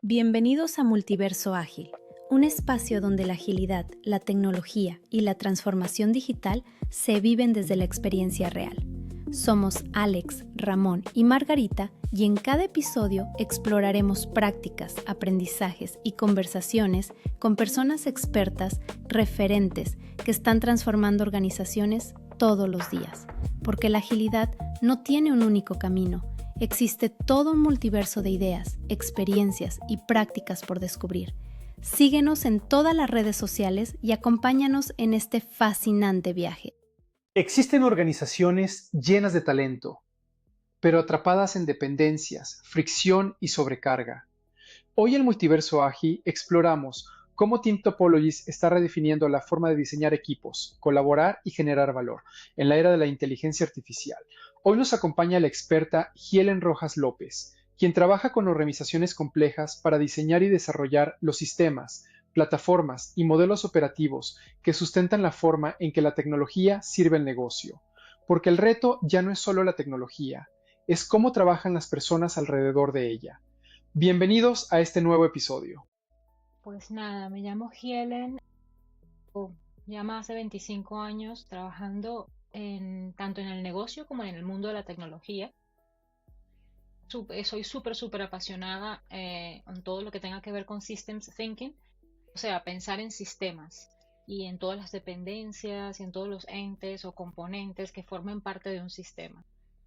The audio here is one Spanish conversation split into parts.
Bienvenidos a Multiverso Ágil, un espacio donde la agilidad, la tecnología y la transformación digital se viven desde la experiencia real. Somos Alex, Ramón y Margarita y en cada episodio exploraremos prácticas, aprendizajes y conversaciones con personas expertas, referentes, que están transformando organizaciones todos los días. Porque la agilidad no tiene un único camino. Existe todo un multiverso de ideas, experiencias y prácticas por descubrir. Síguenos en todas las redes sociales y acompáñanos en este fascinante viaje. Existen organizaciones llenas de talento, pero atrapadas en dependencias, fricción y sobrecarga. Hoy en Multiverso Ágil exploramos cómo Team Topologies está redefiniendo la forma de diseñar equipos, colaborar y generar valor en la era de la inteligencia artificial. Hoy nos acompaña la experta Helen Rojas López, quien trabaja con organizaciones complejas para diseñar y desarrollar los sistemas, plataformas y modelos operativos que sustentan la forma en que la tecnología sirve el negocio. Porque el reto ya no es solo la tecnología, es cómo trabajan las personas alrededor de ella. Bienvenidos a este nuevo episodio. Pues nada, me llamo Helen, ya más de 25 años trabajando tanto en el negocio como en el mundo de la tecnología. Soy súper apasionada en todo lo que tenga que ver con Systems Thinking, o sea, pensar en sistemas y en todas las dependencias y en todos los entes o componentes que formen parte de un sistema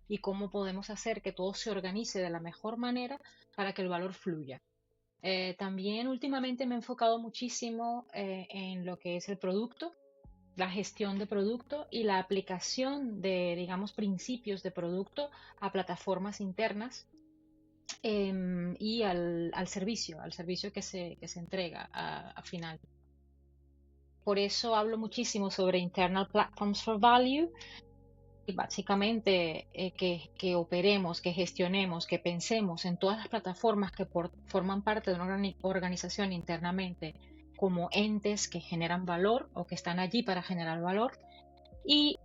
y cómo podemos hacer que todo se organice de la mejor manera para que el valor fluya. También últimamente me he enfocado muchísimo en lo que es el producto, la gestión de producto y la aplicación de, digamos, principios de producto a plataformas internas y al servicio que se entrega a final. Por eso hablo muchísimo sobre Internal Platforms for Value. Y básicamente que operemos, que gestionemos, que pensemos en todas las plataformas que forman parte de una organización internamente como entes que generan valor o que están allí para generar valor. Y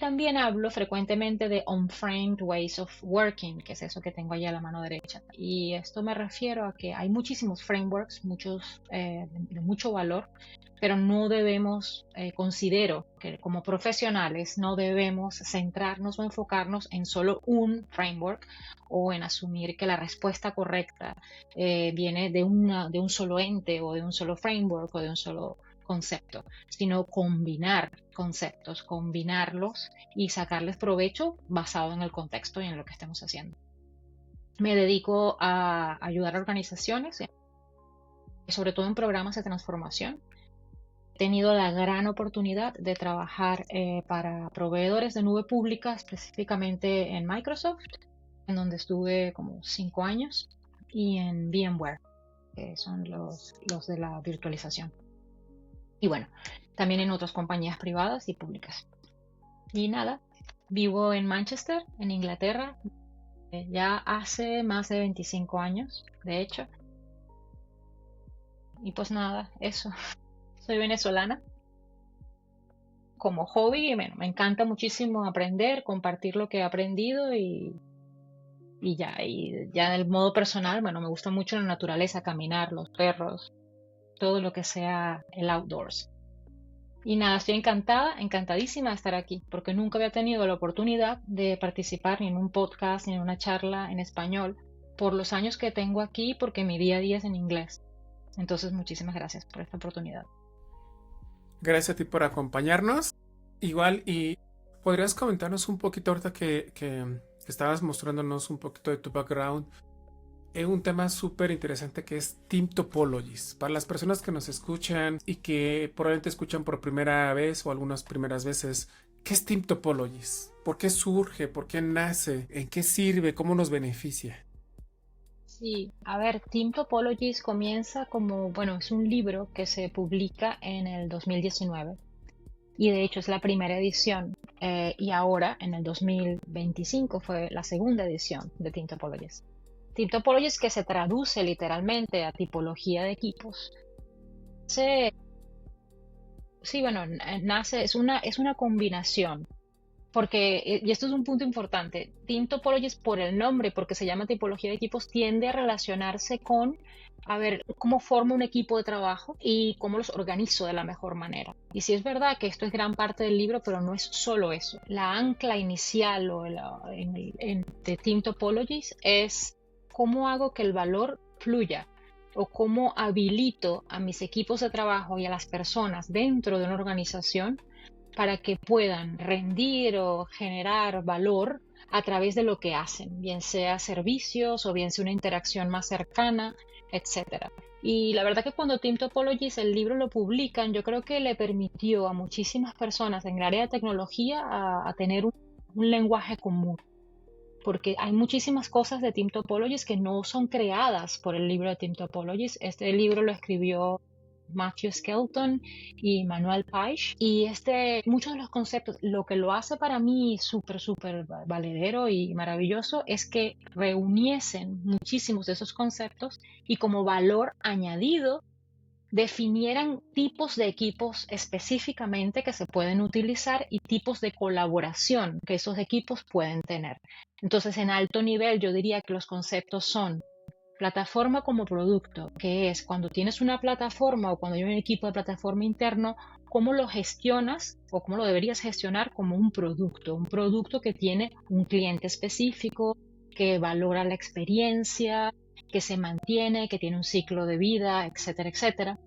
también hablo frecuentemente de on-framed ways of working, que es eso que tengo allá a la mano derecha. Y esto me refiero a que hay muchísimos frameworks, muchos de mucho valor, pero no debemos, considero que como profesionales no debemos centrarnos o enfocarnos en solo un framework o en asumir que la respuesta correcta viene de un solo ente o de un solo framework o de un solo concepto, sino combinar conceptos, combinarlos y sacarles provecho basado en el contexto y en lo que estemos haciendo. Me dedico a ayudar a organizaciones, sobre todo en programas de transformación. He tenido la gran oportunidad de trabajar para proveedores de nube pública, específicamente en Microsoft, en donde estuve como 5 años, y en VMware, que son los de la virtualización. Y bueno, también en otras compañías privadas y públicas. Y nada, vivo en Manchester, en Inglaterra, ya hace más de 25 años, de hecho. Y pues nada, eso. Soy venezolana. Como hobby, bueno, me encanta muchísimo aprender, compartir lo que he aprendido y ya en el modo personal, bueno, me gusta mucho la naturaleza, caminar, los perros, todo lo que sea el outdoors. Y nada, estoy encantadísima de estar aquí, porque nunca había tenido la oportunidad de participar ni en un podcast ni en una charla en español por los años que tengo aquí, porque mi día a día es en inglés. Entonces, muchísimas gracias por esta oportunidad. Gracias a ti por acompañarnos. Igual, y podrías comentarnos un poquito ahorita que estabas mostrándonos un poquito de tu background. Un tema súper interesante que es Team Topologies. Para las personas que nos escuchan y que probablemente escuchan por primera vez o algunas primeras veces, ¿qué es Team Topologies? ¿Por qué surge? ¿Por qué nace? ¿En qué sirve? ¿Cómo nos beneficia? Sí, a ver, Team Topologies comienza como, bueno, es un libro que se publica en el 2019 y de hecho es la primera edición y ahora en el 2025 fue la segunda edición de Team Topologies. Team Topologies, que se traduce literalmente a tipología de equipos. Sí, bueno, nace, es una combinación, porque, y esto es un punto importante, Team Topologies por el nombre, porque se llama tipología de equipos, tiende a relacionarse con a ver cómo formo un equipo de trabajo y cómo los organizo de la mejor manera. Y sí es verdad que esto es gran parte del libro, pero no es solo eso. La ancla inicial de Team Topologies es cómo hago que el valor fluya o cómo habilito a mis equipos de trabajo y a las personas dentro de una organización para que puedan rendir o generar valor a través de lo que hacen, bien sea servicios o bien sea una interacción más cercana, etcétera. Y la verdad que cuando Team Topologies el libro lo publican, yo creo que le permitió a muchísimas personas en el área de tecnología a tener un lenguaje común, porque hay muchísimas cosas de Team Topologies que no son creadas por el libro de Team Topologies. Este libro lo escribió Matthew Skelton y Manuel Paich, y muchos de los conceptos, lo que lo hace para mí súper valedero y maravilloso es que reuniesen muchísimos de esos conceptos y como valor añadido definieran tipos de equipos específicamente que se pueden utilizar y tipos de colaboración que esos equipos pueden tener. Entonces, en alto nivel yo diría que los conceptos son plataforma como producto, que es cuando tienes una plataforma o cuando hay un equipo de plataforma interno, cómo lo gestionas o cómo lo deberías gestionar como un producto que tiene un cliente específico, que valora la experiencia, que se mantiene, que tiene un ciclo de vida, etcétera, etcétera.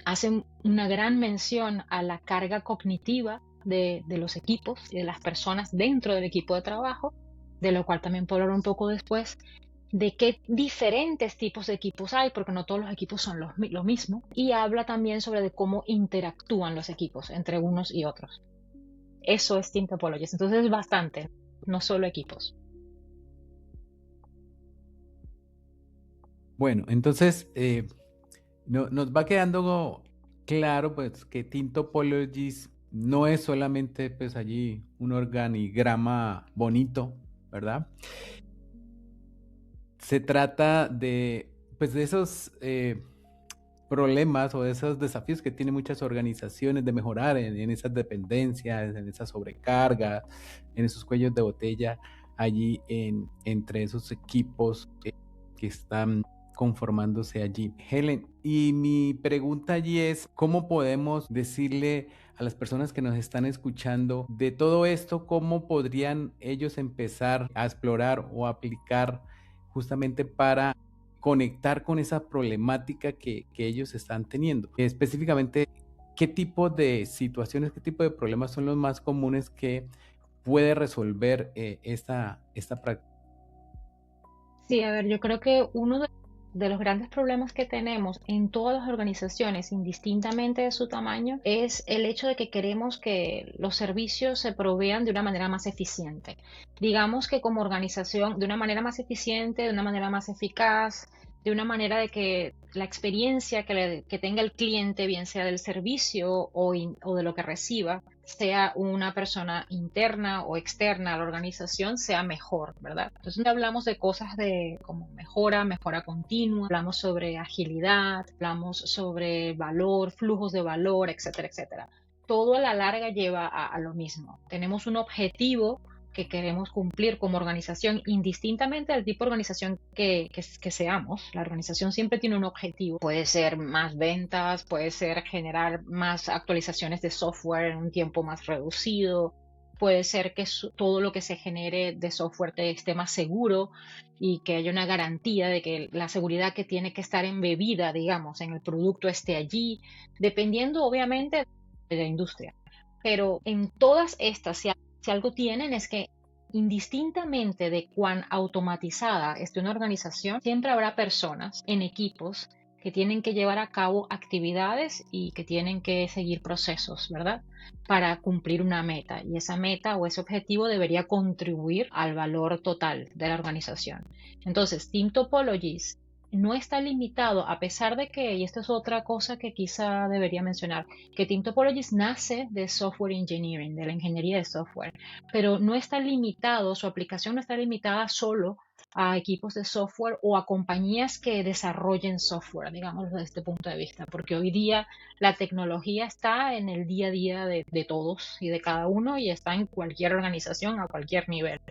Hacen una gran mención a la carga cognitiva de los equipos y de las personas dentro del equipo de trabajo, de lo cual también puedo hablar un poco después, de qué diferentes tipos de equipos hay, porque no todos los equipos son lo mismo, y habla también sobre de cómo interactúan los equipos entre unos y otros. Eso es Team Topologies, entonces es bastante, no solo equipos. Bueno, entonces nos va quedando claro pues que Team Topologies no es solamente pues allí un organigrama bonito, ¿verdad? Se trata de pues de esos problemas o de esos desafíos que tienen muchas organizaciones de mejorar en esas dependencias, en esa sobrecarga, en esos cuellos de botella allí entre esos equipos que están conformándose allí. Helen, y mi pregunta allí es, ¿cómo podemos decirle a las personas que nos están escuchando de todo esto, cómo podrían ellos empezar a explorar o aplicar justamente para conectar con esa problemática que ellos están teniendo? Específicamente, ¿qué tipo de situaciones, qué tipo de problemas son los más comunes que puede resolver esta práctica? Sí, a ver, yo creo que uno de los grandes problemas que tenemos en todas las organizaciones, indistintamente de su tamaño, es el hecho de que queremos que los servicios se provean de una manera más eficiente. Digamos que como organización, de una manera más eficiente, de una manera más eficaz, de una manera de que la experiencia que tenga el cliente, bien sea del servicio o de lo que reciba, sea una persona interna o externa a la organización, sea mejor, ¿verdad? Entonces hablamos de cosas como mejora continua, hablamos sobre agilidad, hablamos sobre valor, flujos de valor, etcétera, etcétera. Todo a la larga lleva a lo mismo. Tenemos un objetivo que queremos cumplir como organización, indistintamente del tipo de organización que seamos. La organización siempre tiene un objetivo. Puede ser más ventas, puede ser generar más actualizaciones de software en un tiempo más reducido, puede ser que todo lo que se genere de software esté más seguro y que haya una garantía de que la seguridad que tiene que estar embebida, digamos, en el producto esté allí, dependiendo obviamente de la industria. Pero en todas estas, si algo tienen es que indistintamente de cuán automatizada esté una organización, siempre habrá personas en equipos que tienen que llevar a cabo actividades y que tienen que seguir procesos, ¿verdad? Para cumplir una meta. Y esa meta o ese objetivo debería contribuir al valor total de la organización. Entonces, Team Topologies no está limitado, a pesar de que, y esto es otra cosa que quizá debería mencionar, que Team Topologies nace de software engineering, de la ingeniería de software, pero no está limitado, su aplicación no está limitada solo a equipos de software o a compañías que desarrollen software, digamos, desde este punto de vista, porque hoy día la tecnología está en el día a día de todos y de cada uno y está en cualquier organización a cualquier nivel.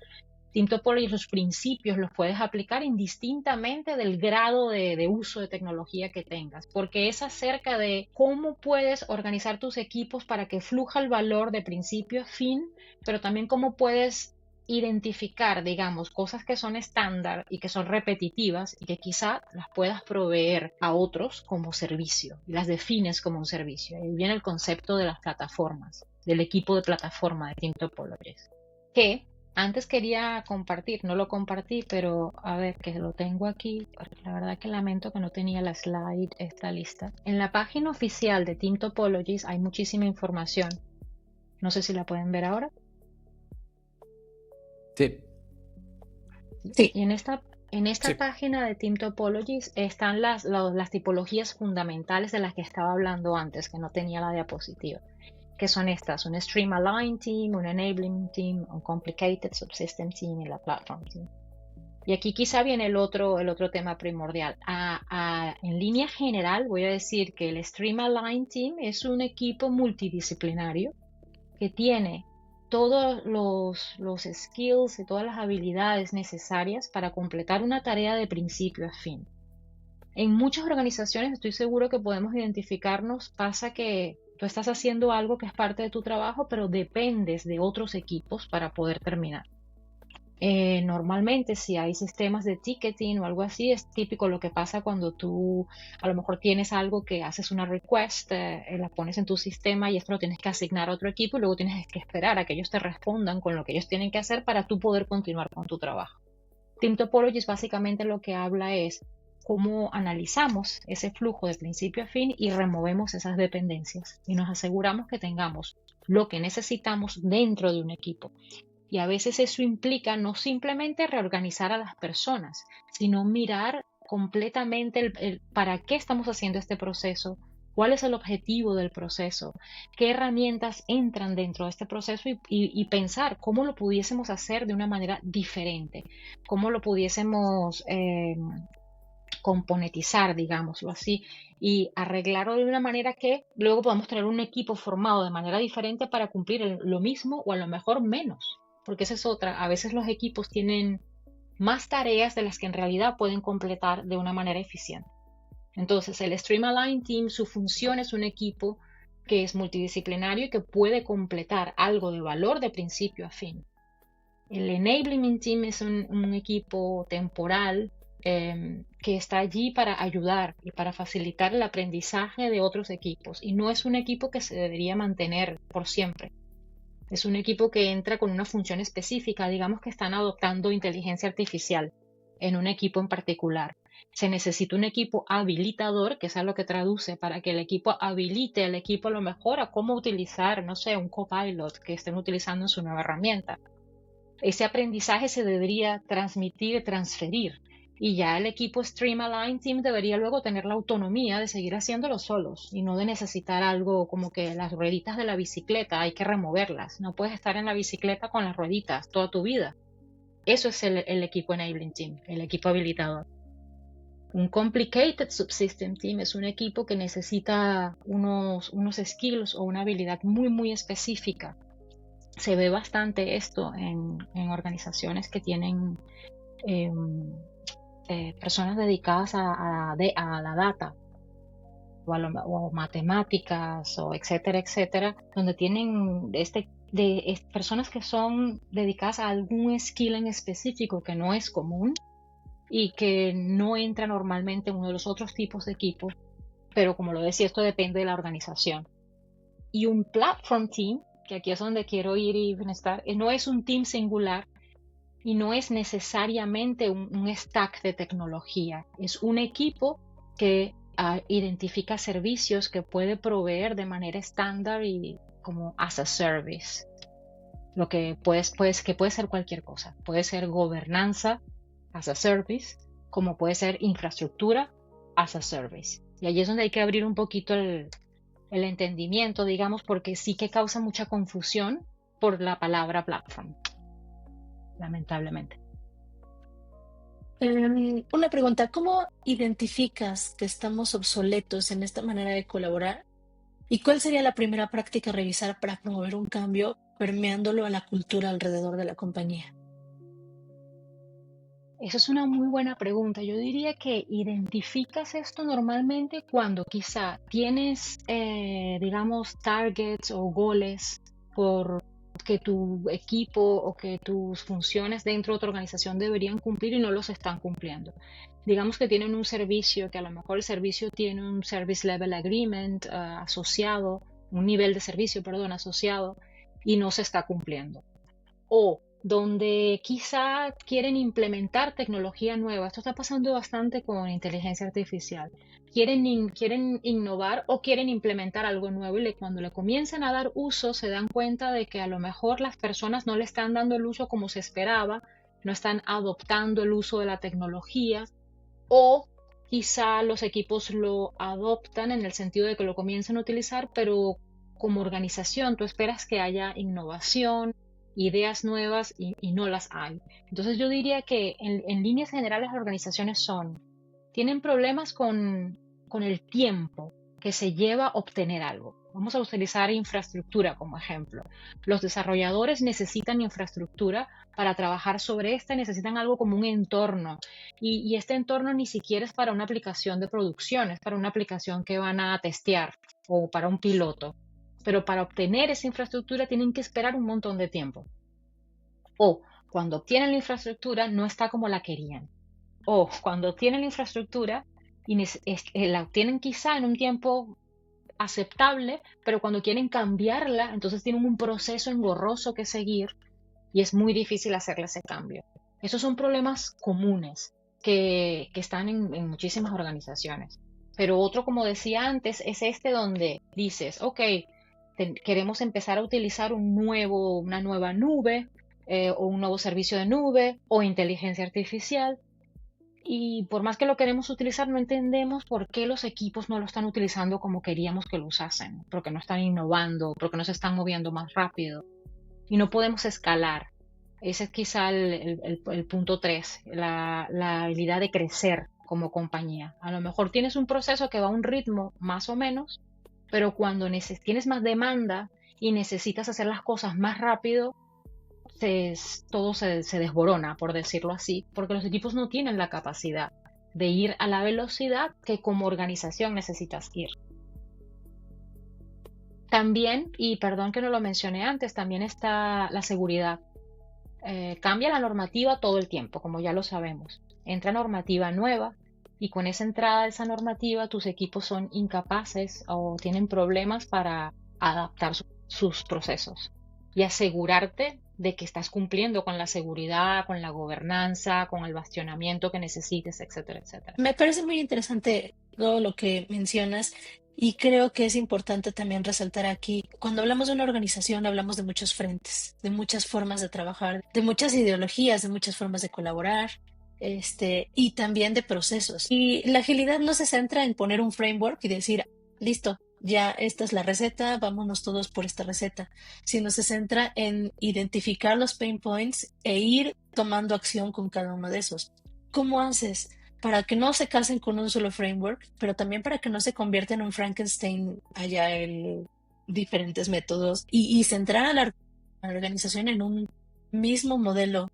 Team Topology, los principios los puedes aplicar indistintamente del grado de uso de tecnología que tengas, porque es acerca de cómo puedes organizar tus equipos para que fluja el valor de principio a fin, pero también cómo puedes identificar, digamos, cosas que son estándar y que son repetitivas y que quizá las puedas proveer a otros como servicio, y las defines como un servicio. Ahí viene el concepto de las plataformas, del equipo de plataforma de Team Topologies, que antes quería compartir, no lo compartí, pero a ver, que lo tengo aquí, la verdad que lamento que no tenía la slide esta lista. En la página oficial de Team Topologies hay muchísima información. No sé si la pueden ver ahora. Sí. Sí. Y en esta Sí. página de Team Topologies están las tipologías fundamentales de las que estaba hablando antes, que no tenía la diapositiva, que son estas: un Stream Aligned Team, un Enabling Team, un Complicated Subsystem Team y la Platform Team. Y aquí quizá viene el otro tema primordial. En línea general voy a decir que el Stream Aligned Team es un equipo multidisciplinario que tiene todos los skills y todas las habilidades necesarias para completar una tarea de principio a fin. En muchas organizaciones estoy seguro que podemos identificarnos, pasa que tú estás haciendo algo que es parte de tu trabajo, pero dependes de otros equipos para poder terminar. Normalmente si hay sistemas de ticketing o algo así, es típico lo que pasa cuando tú a lo mejor tienes algo que haces una request, la pones en tu sistema y esto lo tienes que asignar a otro equipo y luego tienes que esperar a que ellos te respondan con lo que ellos tienen que hacer para tú poder continuar con tu trabajo. Team Topologies básicamente lo que habla es cómo analizamos ese flujo de principio a fin y removemos esas dependencias y nos aseguramos que tengamos lo que necesitamos dentro de un equipo. Y a veces eso implica no simplemente reorganizar a las personas, sino mirar completamente el para qué estamos haciendo este proceso, cuál es el objetivo del proceso, qué herramientas entran dentro de este proceso y pensar cómo lo pudiésemos hacer de una manera diferente, cómo lo pudiésemos componentizar, digámoslo así, y arreglarlo de una manera que luego podamos tener un equipo formado de manera diferente para cumplir lo mismo o a lo mejor menos. Porque esa es otra, a veces los equipos tienen más tareas de las que en realidad pueden completar de una manera eficiente. Entonces, el Stream Aligned Team, su función es un equipo que es multidisciplinario y que puede completar algo de valor de principio a fin. El Enabling Team es un equipo temporal que está allí para ayudar y para facilitar el aprendizaje de otros equipos. Y no es un equipo que se debería mantener por siempre. Es un equipo que entra con una función específica, digamos que están adoptando inteligencia artificial en un equipo en particular. Se necesita un equipo habilitador, que es a lo que traduce, para que el equipo habilite al equipo a lo mejor a cómo utilizar, no sé, un copilot que estén utilizando en su nueva herramienta. Ese aprendizaje se debería transmitir y transferir. Y ya el equipo Stream Aligned Team debería luego tener la autonomía de seguir haciéndolo solos y no de necesitar algo como que las rueditas de la bicicleta hay que removerlas. No puedes estar en la bicicleta con las rueditas toda tu vida. Eso es el equipo Enabling Team, el equipo habilitador. Un Complicated Subsystem Team es un equipo que necesita unos skills o una habilidad muy, muy específica. Se ve bastante esto en organizaciones que tienen personas dedicadas a la data o matemáticas o etcétera, etcétera, donde tienen personas que son dedicadas a algún skill en específico que no es común y que no entra normalmente en uno de los otros tipos de equipos, pero como lo decía, esto depende de la organización. Y un Platform Team, que aquí es donde quiero ir y estar, no es un team singular, y no es necesariamente un stack de tecnología, es un equipo que identifica servicios que puede proveer de manera estándar y como as a service. Lo que puede ser cualquier cosa, puede ser gobernanza as a service, como puede ser infraestructura as a service. Y allí es donde hay que abrir un poquito el entendimiento, digamos, porque sí que causa mucha confusión por la palabra platform, lamentablemente. Una pregunta, ¿cómo identificas que estamos obsoletos en esta manera de colaborar? ¿Y cuál sería la primera práctica a revisar para promover un cambio permeándolo a la cultura alrededor de la compañía? Eso es una muy buena pregunta. Yo diría que identificas esto normalmente cuando quizá tienes, digamos, targets o goles por que tu equipo o que tus funciones dentro de otra organización deberían cumplir y no los están cumpliendo. Digamos que tienen un servicio, que a lo mejor el servicio tiene un Service Level Agreement asociado, un nivel de servicio, perdón, asociado, y no se está cumpliendo. O donde quizá quieren implementar tecnología nueva. Esto está pasando bastante con inteligencia artificial. Quieren innovar o quieren implementar algo nuevo y cuando le comienzan a dar uso se dan cuenta de que a lo mejor las personas no le están dando el uso como se esperaba, no están adoptando el uso de la tecnología o quizá los equipos lo adoptan en el sentido de que lo comiencen a utilizar, pero como organización tú esperas que haya innovación, ideas nuevas y no las hay. Entonces yo diría que en líneas generales las organizaciones tienen problemas con el tiempo que se lleva a obtener algo. Vamos a utilizar infraestructura como ejemplo. Los desarrolladores necesitan infraestructura para trabajar sobre esta, necesitan algo como un entorno. Y este entorno ni siquiera es para una aplicación de producción, es para una aplicación que van a testear o para un piloto. Pero para obtener esa infraestructura tienen que esperar un montón de tiempo. O cuando obtienen la infraestructura no está como la querían. O cuando obtienen la infraestructura y la obtienen quizá en un tiempo aceptable, pero cuando quieren cambiarla, entonces tienen un proceso engorroso que seguir y es muy difícil hacerle ese cambio. Esos son problemas comunes que están en muchísimas organizaciones. Pero otro, como decía antes, es este donde dices, ok, queremos empezar a utilizar una nueva nube o un nuevo servicio de nube o inteligencia artificial. Y por más que lo queremos utilizar, no entendemos por qué los equipos no lo están utilizando como queríamos que lo usasen, porque no están innovando, porque no se están moviendo más rápido. Y no podemos escalar. Ese es quizá el punto 3, la habilidad de crecer como compañía. A lo mejor tienes un proceso que va a un ritmo más o menos, pero cuando tienes más demanda y necesitas hacer las cosas más rápido, todo se desborona, por decirlo así, porque los equipos no tienen la capacidad de ir a la velocidad que como organización necesitas ir. También, y perdón que no lo mencioné antes, también está la seguridad. Cambia la normativa todo el tiempo, como ya lo sabemos. Entra normativa nueva y con esa entrada de esa normativa tus equipos son incapaces o tienen problemas para adaptar sus procesos y asegurarte de que estás cumpliendo con la seguridad, con la gobernanza, con el bastionamiento que necesites, etcétera, etcétera. Me parece muy interesante todo lo que mencionas y creo que es importante también resaltar aquí, cuando hablamos de una organización hablamos de muchos frentes, de muchas formas de trabajar, de muchas ideologías, de muchas formas de colaborar, y también de procesos. Y la agilidad no se centra en poner un framework y decir, listo, ya esta es la receta, vámonos todos por esta receta, sino se centra en identificar los pain points e ir tomando acción con cada uno de esos. ¿Cómo haces para que no se casen con un solo framework, pero también para que no se convierta en un Frankenstein allá en diferentes métodos y centrar a la organización en un mismo modelo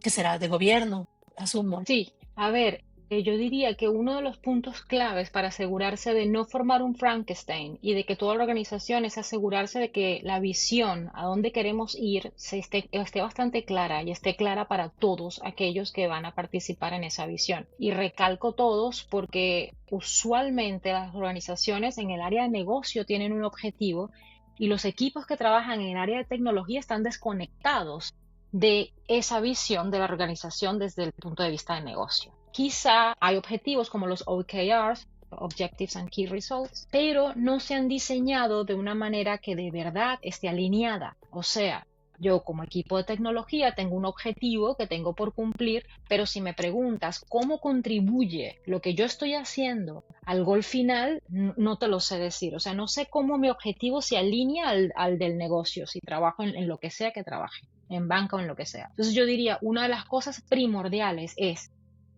que será de gobierno, asumo? Sí, a ver, yo diría que uno de los puntos claves para asegurarse de no formar un Frankenstein y de que toda la organización es asegurarse de que la visión a dónde queremos ir esté bastante clara y esté clara para todos aquellos que van a participar en esa visión. Y recalco todos porque usualmente las organizaciones en el área de negocio tienen un objetivo y los equipos que trabajan en el área de tecnología están desconectados de esa visión de la organización desde el punto de vista de negocio. Quizá hay objetivos como los OKRs, Objectives and Key Results, pero no se han diseñado de una manera que de verdad esté alineada. O sea, yo como equipo de tecnología tengo un objetivo que tengo por cumplir, pero si me preguntas cómo contribuye lo que yo estoy haciendo al gol final, no te lo sé decir. O sea, no sé cómo mi objetivo se alinea al del negocio, si trabajo en lo que sea que trabaje, en banca o en lo que sea. Entonces yo diría, una de las cosas primordiales es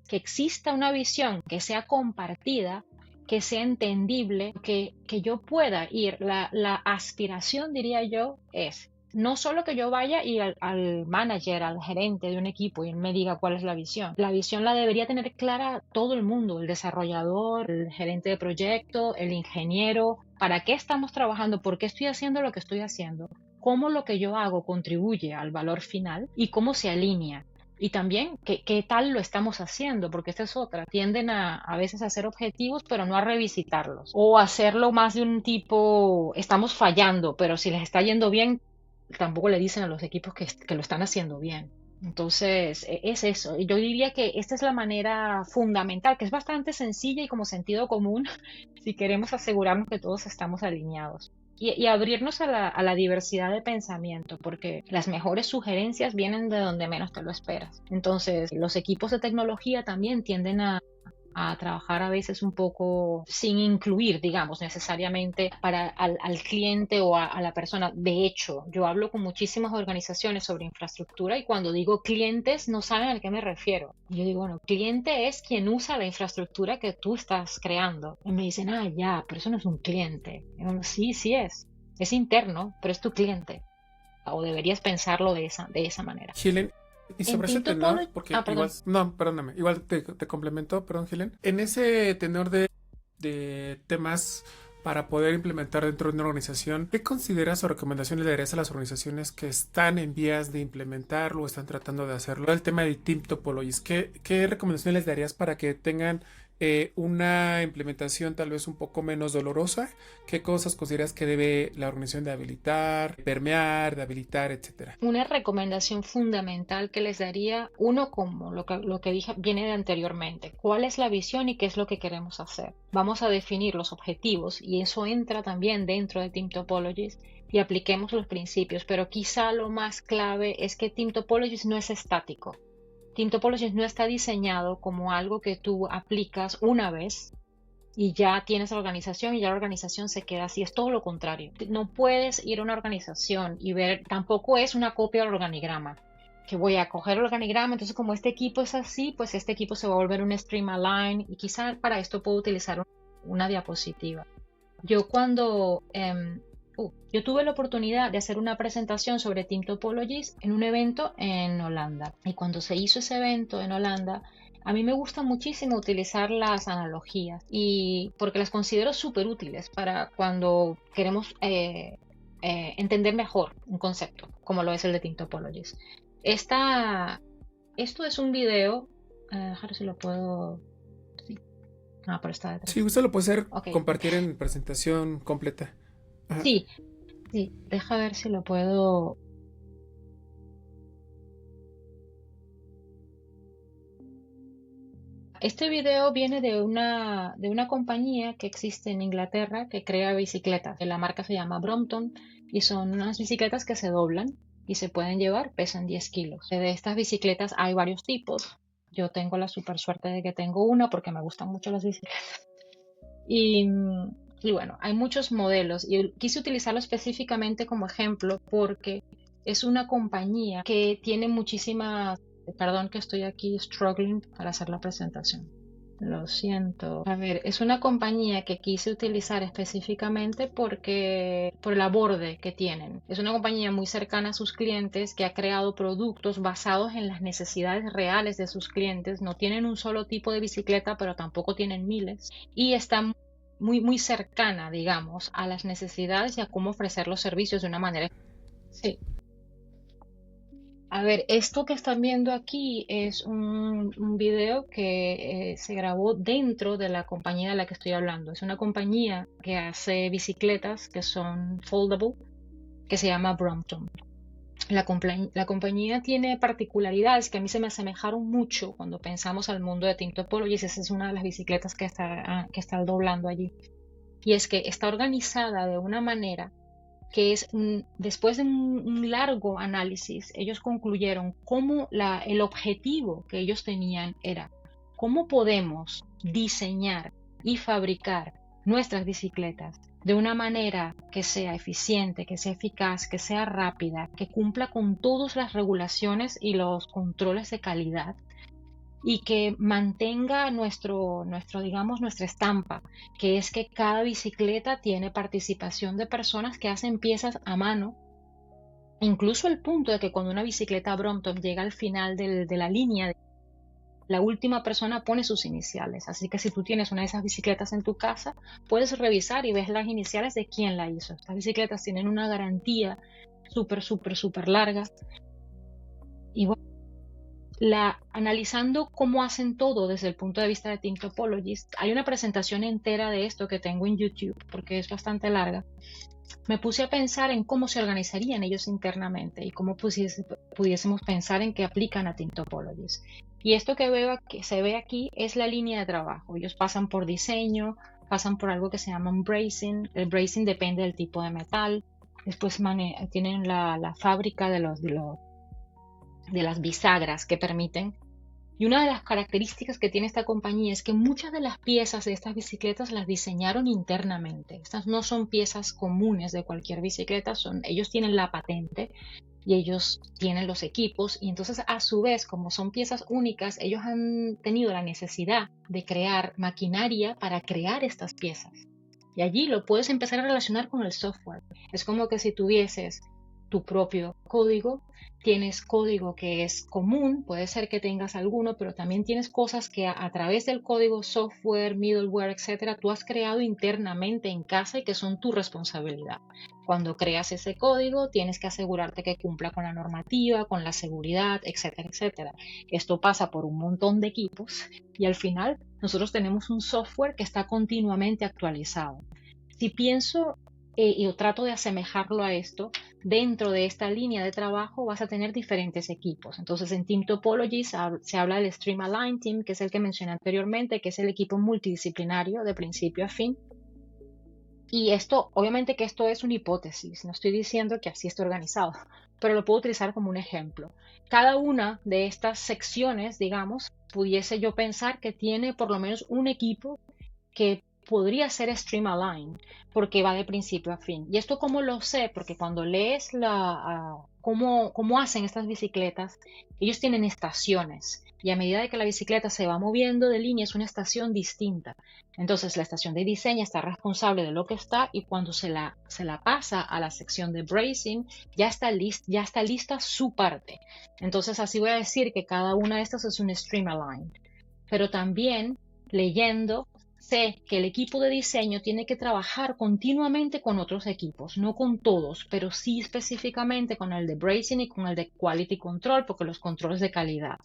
que exista una visión que sea compartida, que sea entendible, que yo pueda ir. La aspiración, diría yo, es No solo que yo vaya y al manager, al gerente de un equipo y él me diga cuál es la visión. La visión la debería tener clara todo el mundo, el desarrollador, el gerente de proyecto, el ingeniero. ¿Para qué estamos trabajando? ¿Por qué estoy haciendo lo que estoy haciendo? ¿Cómo lo que yo hago contribuye al valor final? ¿Y cómo se alinea? Y también, ¿qué tal lo estamos haciendo? Porque esta es otra. Tienden a veces a hacer objetivos, pero no a revisitarlos. O hacerlo más de un tipo, estamos fallando, pero si les está yendo bien, tampoco le dicen a los equipos que lo están haciendo bien. Entonces, es eso. Yo diría que esta es la manera fundamental, que es bastante sencilla y como sentido común, si queremos asegurarnos que todos estamos alineados. Y abrirnos a la diversidad de pensamiento, porque las mejores sugerencias vienen de donde menos te lo esperas. Entonces, los equipos de tecnología también tienden a trabajar a veces un poco sin incluir, digamos, necesariamente al cliente o a la persona. De hecho, yo hablo con muchísimas organizaciones sobre infraestructura y cuando digo clientes no saben a qué me refiero. Y yo digo, bueno, cliente es quien usa la infraestructura que tú estás creando. Y me dicen, ya, pero eso no es un cliente. Y yo, sí, sí es. Es interno, pero es tu cliente. O deberías pensarlo de esa manera. Helen, y sobre ese tenor, porque perdón. igual, no, perdóname, igual te complemento, perdón, Helen. En ese tenor de temas para poder implementar dentro de una organización, ¿qué consideras o recomendaciones le darías a las organizaciones que están en vías de implementarlo o están tratando de hacerlo? El tema de Team Topologies, ¿qué recomendaciones les darías para que tengan una implementación tal vez un poco menos dolorosa? ¿Qué cosas consideras que debe la organización de habilitar, permear, de habilitar, etcétera? Una recomendación fundamental que les daría, uno como lo que dije viene de anteriormente, ¿cuál es la visión y qué es lo que queremos hacer? Vamos a definir los objetivos y eso entra también dentro de Team Topologies y apliquemos los principios, pero quizá lo más clave es que Team Topologies no es estático. Team Topologies no está diseñado como algo que tú aplicas una vez y ya tienes la organización y ya la organización se queda así. Es todo lo contrario. No puedes ir a una organización y ver, tampoco es una copia del organigrama. Que voy a coger el organigrama, entonces como este equipo es así, pues este equipo se va a volver un stream-align y quizá para esto puedo utilizar una diapositiva. Yo yo tuve la oportunidad de hacer una presentación sobre Team Topologies en un evento en Holanda. Y cuando se hizo ese evento en Holanda, a mí me gusta muchísimo utilizar las analogías y porque las considero súper útiles para cuando queremos entender mejor un concepto, como lo es el de Team Topologies. Esto es un video, a ver si lo puedo... Sí. Pero está detrás. Sí, usted lo puede hacer, Okay. compartir en presentación completa. Ajá. Sí, deja ver si lo puedo. Este video viene de una compañía que existe en Inglaterra que crea bicicletas. La marca se llama Brompton y son unas bicicletas que se doblan y se pueden llevar, pesan 10 kilos. De estas bicicletas hay varios tipos. Yo tengo la super suerte de que tengo una porque me gustan mucho las bicicletas. Y bueno, hay muchos modelos y quise utilizarlo específicamente como ejemplo porque es una compañía que tiene muchísimas... Perdón que estoy aquí struggling para hacer la presentación. Lo siento. A ver, es una compañía que quise utilizar específicamente por el aborde que tienen. Es una compañía muy cercana a sus clientes que ha creado productos basados en las necesidades reales de sus clientes. No tienen un solo tipo de bicicleta, pero tampoco tienen miles. Y están muy cercana, digamos, a las necesidades y a cómo ofrecer los servicios de una manera. Sí. A ver, esto que están viendo aquí es un video que se grabó dentro de la compañía de la que estoy hablando. Es una compañía que hace bicicletas que son foldable, que se llama Brompton. La compañía tiene particularidades que a mí se me asemejaron mucho cuando pensamos al mundo de Team Topologies. Esa es una de las bicicletas que está doblando allí. Y es que está organizada de una manera que es, después de un largo análisis, ellos concluyeron cómo el objetivo que ellos tenían era cómo podemos diseñar y fabricar nuestras bicicletas de una manera que sea eficiente, que sea eficaz, que sea rápida, que cumpla con todas las regulaciones y los controles de calidad y que mantenga digamos, nuestra estampa, que es que cada bicicleta tiene participación de personas que hacen piezas a mano Incluso el punto de que cuando una bicicleta Brompton llega al final de la línea, la última persona pone sus iniciales. Así que si tú tienes una de esas bicicletas en tu casa, puedes revisar y ves las iniciales de quién la hizo. Estas bicicletas tienen una garantía súper larga. Y bueno, analizando cómo hacen todo desde el punto de vista de Team Topologies, hay una presentación entera de esto que tengo en YouTube porque es bastante larga. Me puse a pensar en cómo se organizarían ellos internamente y cómo pudiésemos pensar en qué aplican a Team Topologies. Y esto que se ve aquí es la línea de trabajo. Ellos pasan por diseño, pasan por algo que se llama un bracing. El bracing depende del tipo de metal. Después tienen la fábrica de las bisagras que permiten. Y una de las características que tiene esta compañía es que muchas de las piezas de estas bicicletas las diseñaron internamente. Estas no son piezas comunes de cualquier bicicleta, ellos tienen la patente y ellos tienen los equipos, y entonces a su vez, como son piezas únicas, ellos han tenido la necesidad de crear maquinaria para crear estas piezas. Y allí lo puedes empezar a relacionar con el software. Es como que si tuvieses tu propio código, tienes código que es común, puede ser que tengas alguno, pero también tienes cosas que a través del código, software, middleware, etcétera, tú has creado internamente en casa y que son tu responsabilidad. Cuando creas ese código, tienes que asegurarte que cumpla con la normativa, con la seguridad, etcétera, etcétera. Esto pasa por un montón de equipos y al final nosotros tenemos un software que está continuamente actualizado. Si pienso y trato de asemejarlo a esto, dentro de esta línea de trabajo vas a tener diferentes equipos. Entonces en Team Topologies se habla del Stream Align Team, que es el que mencioné anteriormente, que es el equipo multidisciplinario de principio a fin. Y esto, obviamente que esto es una hipótesis, no estoy diciendo que así esté organizado, pero lo puedo utilizar como un ejemplo. Cada una de estas secciones, digamos, pudiese yo pensar que tiene por lo menos un equipo que podría ser Stream Align, porque va de principio a fin. ¿Y esto cómo lo sé? Porque cuando lees cómo hacen estas bicicletas, ellos tienen estaciones, y a medida de que la bicicleta se va moviendo de línea es una estación distinta. Entonces la estación de diseño está responsable de lo que está, y cuando se la pasa a la sección de bracing, ya está lista su parte. Entonces así voy a decir que cada una de estas es un Stream Align. Pero también leyendo, sé que el equipo de diseño tiene que trabajar continuamente con otros equipos, no con todos, pero sí específicamente con el de bracing y con el de quality control, porque los controles de calidad.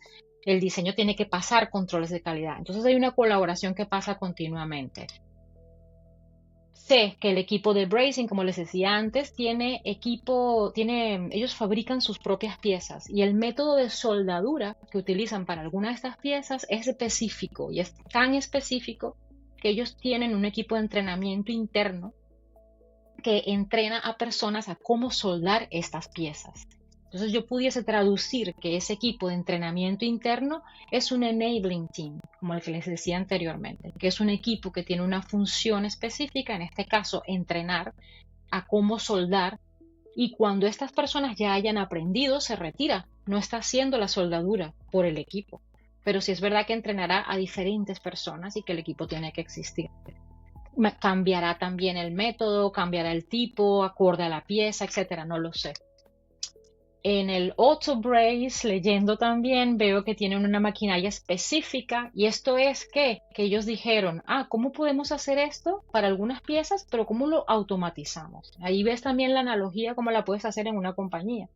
El diseño tiene que pasar controles de calidad. Entonces hay una colaboración que pasa continuamente. Sé que el equipo de bracing, como les decía antes, ellos fabrican sus propias piezas y el método de soldadura que utilizan para algunas de estas piezas es específico, y es tan específico que ellos tienen un equipo de entrenamiento interno que entrena a personas a cómo soldar estas piezas. Entonces yo pudiese traducir que ese equipo de entrenamiento interno es un enabling team, como el que les decía anteriormente, que es un equipo que tiene una función específica, en este caso entrenar a cómo soldar, y cuando estas personas ya hayan aprendido se retira, no está haciendo la soldadura por el equipo, pero sí es verdad que entrenará a diferentes personas y que el equipo tiene que existir. Cambiará también el método, cambiará el tipo, acorde a la pieza, etcétera, no lo sé. En el Auto Brace, leyendo también, veo que tienen una maquinaria específica, y esto es que ellos dijeron, ¿cómo podemos hacer esto para algunas piezas, pero cómo lo automatizamos? Ahí ves también la analogía cómo la puedes hacer en una compañía.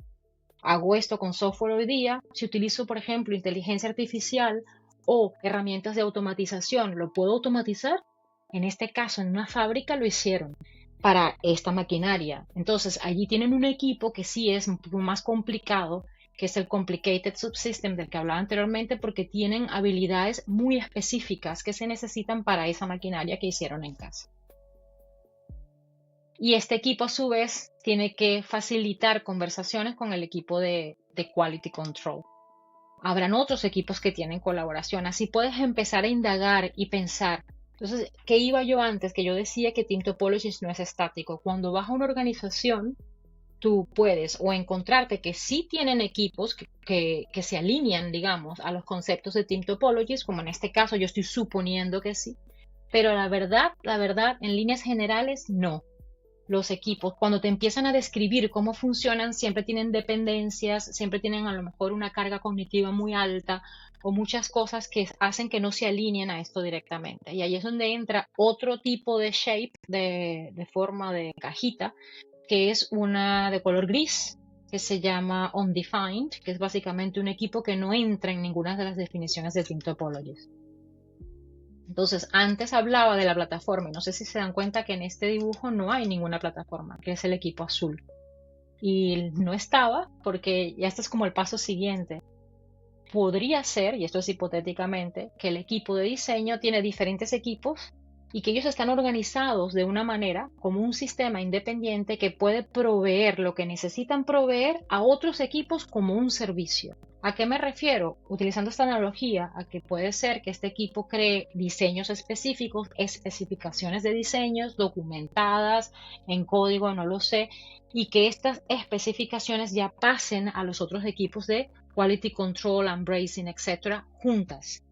Hago esto con software hoy día, si utilizo, por ejemplo, inteligencia artificial o herramientas de automatización, ¿lo puedo automatizar? En este caso, en una fábrica lo hicieron para esta maquinaria. Entonces, allí tienen un equipo que sí es un poco más complicado, que es el Complicated Subsystem del que hablaba anteriormente, porque tienen habilidades muy específicas que se necesitan para esa maquinaria que hicieron en casa. Y este equipo, a su vez, tiene que facilitar conversaciones con el equipo de Quality Control. Habrán otros equipos que tienen colaboración. Así puedes empezar a indagar y pensar. Entonces, ¿qué iba yo antes? Que yo decía que Team Topologies no es estático. Cuando vas a una organización, tú puedes o encontrarte que sí tienen equipos que se alinean, digamos, a los conceptos de Team Topologies, como en este caso yo estoy suponiendo que sí. Pero la verdad, en líneas generales, no. los equipos, cuando te empiezan a describir cómo funcionan, siempre tienen dependencias, siempre tienen a lo mejor una carga cognitiva muy alta o muchas cosas que hacen que no se alineen a esto directamente. Y ahí es donde entra otro tipo de shape, de forma de cajita, que es una de color gris, que se llama Undefined, que es básicamente un equipo que no entra en ninguna de las definiciones de Team Topologies. Entonces, antes hablaba de la plataforma, y no sé si se dan cuenta que en este dibujo no hay ninguna plataforma, que es el equipo azul. Y no estaba porque ya este es como el paso siguiente. Podría ser, y esto es hipotéticamente, que el equipo de diseño tiene diferentes equipos y que ellos están organizados de una manera como un sistema independiente que puede proveer lo que necesitan proveer a otros equipos como un servicio. ¿A qué me refiero? Utilizando esta analogía, a que puede ser que este equipo cree diseños específicos, especificaciones de diseños documentadas en código, no lo sé, y que estas especificaciones ya pasen a los otros equipos de Quality Control, Embracing, etcétera, juntas.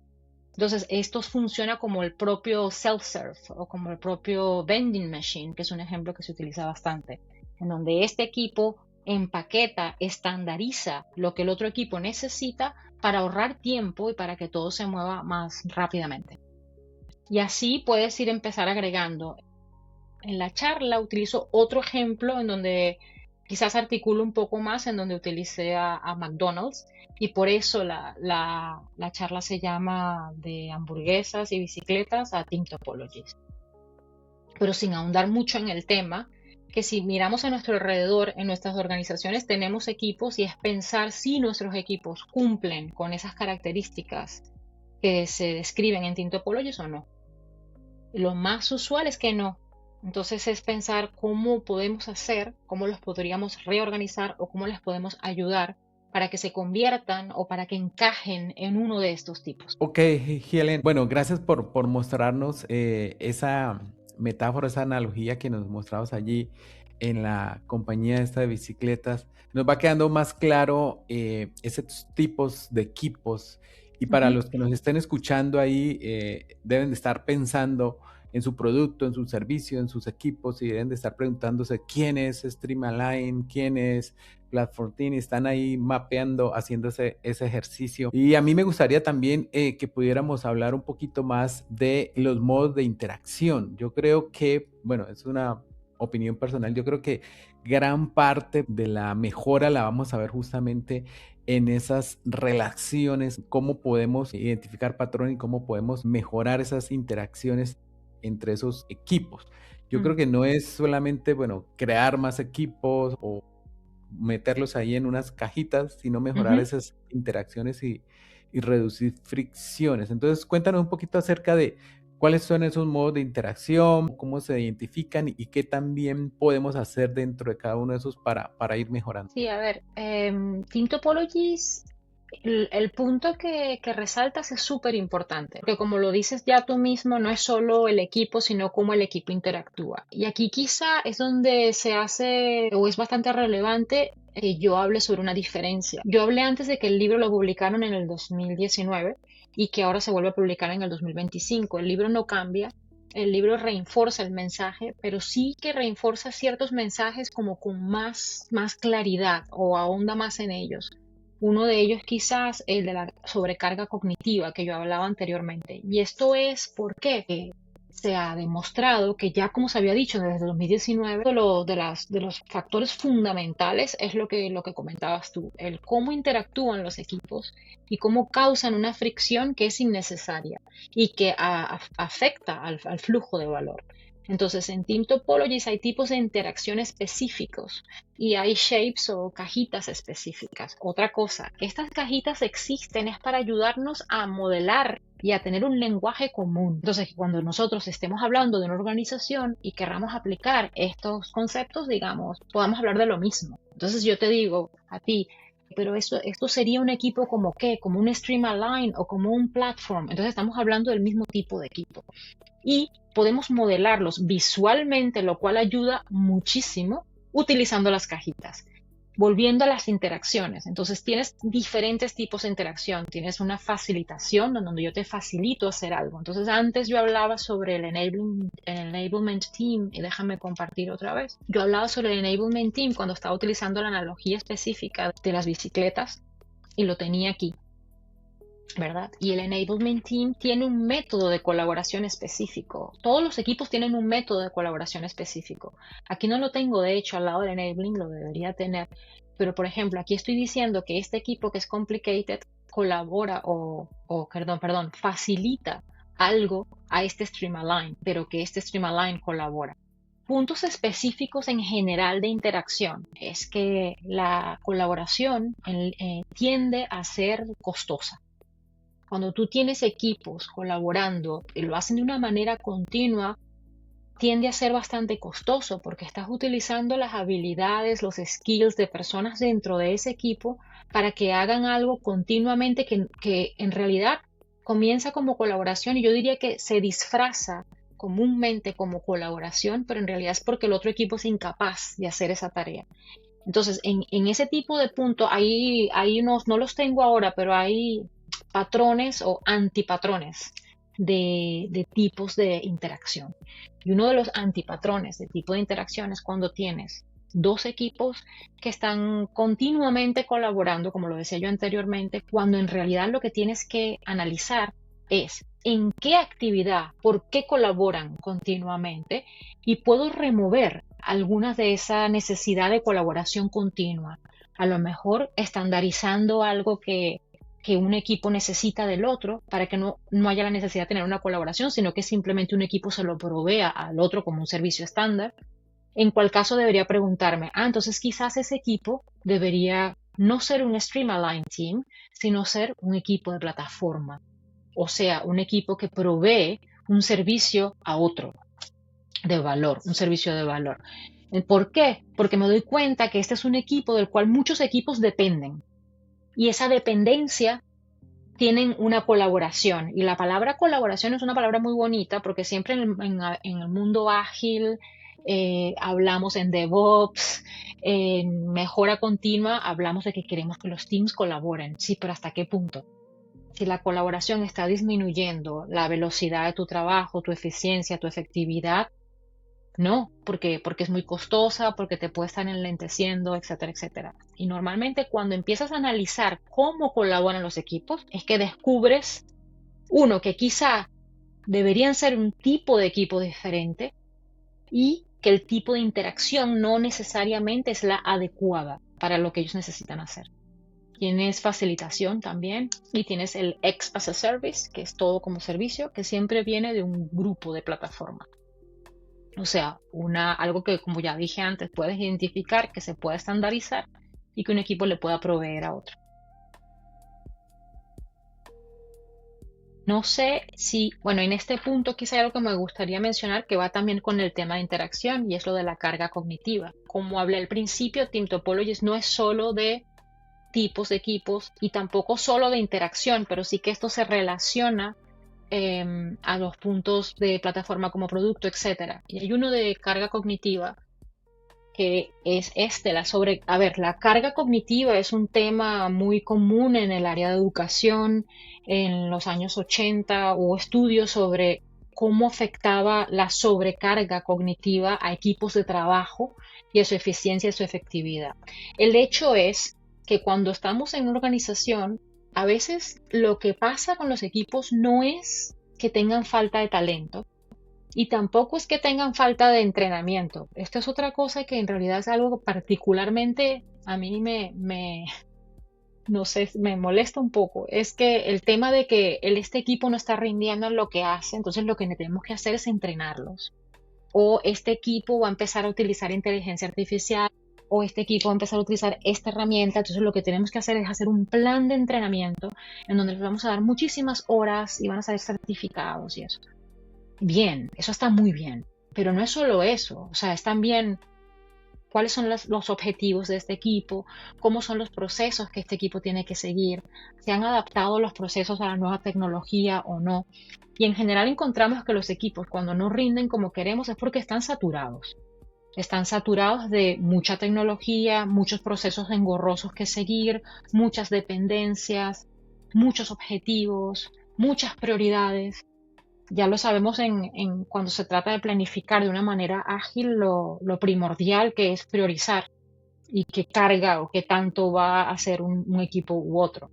Entonces, esto funciona como el propio self-serve o como el propio vending machine, que es un ejemplo que se utiliza bastante, en donde este equipo empaqueta, estandariza lo que el otro equipo necesita para ahorrar tiempo y para que todo se mueva más rápidamente. Y así puedes ir empezar agregando. En la charla utilizo otro ejemplo en donde quizás articulo un poco más, en donde utilicé a McDonald's, y por eso la charla se llama de hamburguesas y bicicletas a Team Topologies. Pero sin ahondar mucho en el tema, que si miramos a nuestro alrededor, en nuestras organizaciones tenemos equipos y es pensar si nuestros equipos cumplen con esas características que se describen en Team Topologies o no. Lo más usual es que no. Entonces es pensar cómo podemos hacer, cómo los podríamos reorganizar o cómo les podemos ayudar para que se conviertan o para que encajen en uno de estos tipos. Ok, Helen. Bueno, gracias por mostrarnos esa metáfora, esa analogía que nos mostrabas allí en la compañía esta de bicicletas. Nos va quedando más claro esos tipos de equipos. Y para los que nos estén escuchando ahí, deben de estar pensando en su producto, en su servicio, en sus equipos, y deben de estar preguntándose quién es Streamline, quién es Platform Team, y están ahí mapeando, haciéndose ese ejercicio. Y a mí me gustaría también que pudiéramos hablar un poquito más de los modos de interacción. Yo creo que, bueno, es una opinión personal, yo creo que gran parte de la mejora la vamos a ver justamente en esas relaciones, cómo podemos identificar patrones y cómo podemos mejorar esas interacciones entre esos equipos. Yo creo que no es solamente, bueno, crear más equipos o meterlos ahí en unas cajitas, sino mejorar esas interacciones y reducir fricciones. Entonces, cuéntanos un poquito acerca de cuáles son esos modos de interacción, cómo se identifican y qué también podemos hacer dentro de cada uno de esos para ir mejorando. Sí, a ver, Team Topologies, el punto que resaltas es súper importante, porque como lo dices ya tú mismo, no es solo el equipo, sino cómo el equipo interactúa. Y aquí quizá es donde se hace, o es bastante relevante, que yo hable sobre una diferencia. Yo hablé antes de que el libro lo publicaron en el 2019 y que ahora se vuelve a publicar en el 2025. El libro no cambia. El libro reinforza el mensaje, pero sí que reinforza ciertos mensajes como con más claridad o ahonda más en ellos. Uno de ellos quizás el de la sobrecarga cognitiva que yo hablaba anteriormente. Y esto es porque se ha demostrado que ya, como se había dicho desde 2019, de los factores fundamentales es lo que comentabas tú, el cómo interactúan los equipos y cómo causan una fricción que es innecesaria y que afecta al flujo de valor. Entonces, en Team Topologies hay tipos de interacción específicos y hay shapes o cajitas específicas. Otra cosa, estas cajitas existen es para ayudarnos a modelar y a tener un lenguaje común. Entonces, cuando nosotros estemos hablando de una organización y querramos aplicar estos conceptos, digamos, podamos hablar de lo mismo. Entonces, yo te digo a ti, pero esto sería un equipo como ¿qué? Como un Streamline o como un Platform. Entonces, estamos hablando del mismo tipo de equipo. Y podemos modelarlos visualmente, lo cual ayuda muchísimo utilizando las cajitas. volviendo a las interacciones, entonces tienes diferentes tipos de interacción. Tienes una facilitación donde yo te facilito hacer algo. Entonces antes yo hablaba sobre el enablement team, y déjame compartir otra vez. Yo hablaba sobre el enablement team cuando estaba utilizando la analogía específica de las bicicletas y lo tenía aquí, ¿verdad? Y el enablement team tiene un método de colaboración específico. Todos los equipos tienen un método de colaboración específico. Aquí no lo tengo, de hecho, al lado del enabling, lo debería tener. Pero, por ejemplo, aquí estoy diciendo que este equipo que es complicated colabora facilita algo a este stream-align, pero que este stream-align colabora. Puntos específicos en general de interacción es que la colaboración tiende a ser costosa. Cuando tú tienes equipos colaborando y lo hacen de una manera continua, tiende a ser bastante costoso porque estás utilizando las habilidades, los skills de personas dentro de ese equipo para que hagan algo continuamente que en realidad comienza como colaboración y yo diría que se disfraza comúnmente como colaboración, pero en realidad es porque el otro equipo es incapaz de hacer esa tarea. Entonces, en ese tipo de punto, ahí no los tengo ahora, pero hay patrones o antipatrones de tipos de interacción. Y uno de los antipatrones de tipo de interacción es cuando tienes dos equipos que están continuamente colaborando, como lo decía yo anteriormente, cuando en realidad lo que tienes que analizar es en qué actividad, por qué colaboran continuamente y puedo remover algunas de esa necesidad de colaboración continua. A lo mejor estandarizando algo que un equipo necesita del otro para que no haya la necesidad de tener una colaboración, sino que simplemente un equipo se lo provea al otro como un servicio estándar, en cual caso debería preguntarme, entonces quizás ese equipo debería no ser un stream-align team, sino ser un equipo de plataforma, o sea, un equipo que provee un servicio a otro de valor, un servicio de valor. ¿Por qué? Porque me doy cuenta que este es un equipo del cual muchos equipos dependen. Y esa dependencia tienen una colaboración. Y la palabra colaboración es una palabra muy bonita porque siempre en el mundo ágil hablamos en DevOps, en mejora continua, hablamos de que queremos que los teams colaboren. Sí, pero ¿hasta qué punto? Si la colaboración está disminuyendo la velocidad de tu trabajo, tu eficiencia, tu efectividad, no, porque es muy costosa, porque te puede estar enlenteciendo, etcétera, etcétera. Y normalmente cuando empiezas a analizar cómo colaboran los equipos, es que descubres, uno, que quizá deberían ser un tipo de equipo diferente y que el tipo de interacción no necesariamente es la adecuada para lo que ellos necesitan hacer. Tienes facilitación también y tienes el X as a Service, que es todo como servicio, que siempre viene de un grupo de plataforma. O sea, algo que, como ya dije antes, puedes identificar, que se puede estandarizar y que un equipo le pueda proveer a otro. No sé si, bueno, en este punto quizá hay algo que me gustaría mencionar que va también con el tema de interacción y es lo de la carga cognitiva. Como hablé al principio, Team Topologies no es solo de tipos de equipos y tampoco solo de interacción, pero sí que esto se relaciona a los puntos de plataforma como producto, etcétera. Y hay uno de carga cognitiva que es la carga cognitiva es un tema muy común en el área de educación. En los años 80 hubo estudios sobre cómo afectaba la sobrecarga cognitiva a equipos de trabajo y a su eficiencia y su efectividad. El hecho es que cuando estamos en una organización, a veces lo que pasa con los equipos no es que tengan falta de talento y tampoco es que tengan falta de entrenamiento. Esto es otra cosa que en realidad es algo particularmente a mí me molesta un poco. Es que el tema de que este equipo no está rindiendo en lo que hace, entonces lo que tenemos que hacer es entrenarlos. O este equipo va a empezar a utilizar inteligencia artificial, o este equipo va a empezar a utilizar esta herramienta, entonces lo que tenemos que hacer es hacer un plan de entrenamiento en donde les vamos a dar muchísimas horas y van a ser certificados y eso. Bien, eso está muy bien, pero no es solo eso, o sea, es también cuáles son los objetivos de este equipo, cómo son los procesos que este equipo tiene que seguir, se han adaptado los procesos a la nueva tecnología o no. Y en general encontramos que los equipos cuando no rinden como queremos es porque están saturados. Están saturados de mucha tecnología, muchos procesos engorrosos que seguir, muchas dependencias, muchos objetivos, muchas prioridades. Ya lo sabemos cuando se trata de planificar de una manera ágil lo primordial que es priorizar y qué carga o qué tanto va a hacer un equipo u otro.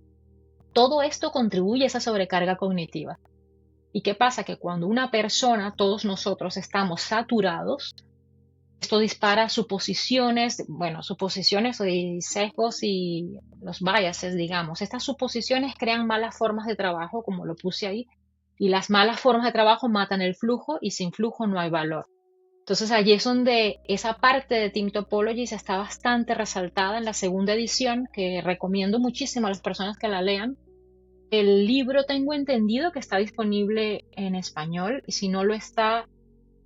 Todo esto contribuye a esa sobrecarga cognitiva. ¿Y qué pasa? Que cuando una persona, todos nosotros, estamos saturados, esto dispara suposiciones y sesgos y los biases, digamos. Estas suposiciones crean malas formas de trabajo, como lo puse ahí, y las malas formas de trabajo matan el flujo y sin flujo no hay valor. Entonces allí es donde esa parte de Team Topologies está bastante resaltada en la segunda edición, que recomiendo muchísimo a las personas que la lean. El libro tengo entendido que está disponible en español y si no lo está,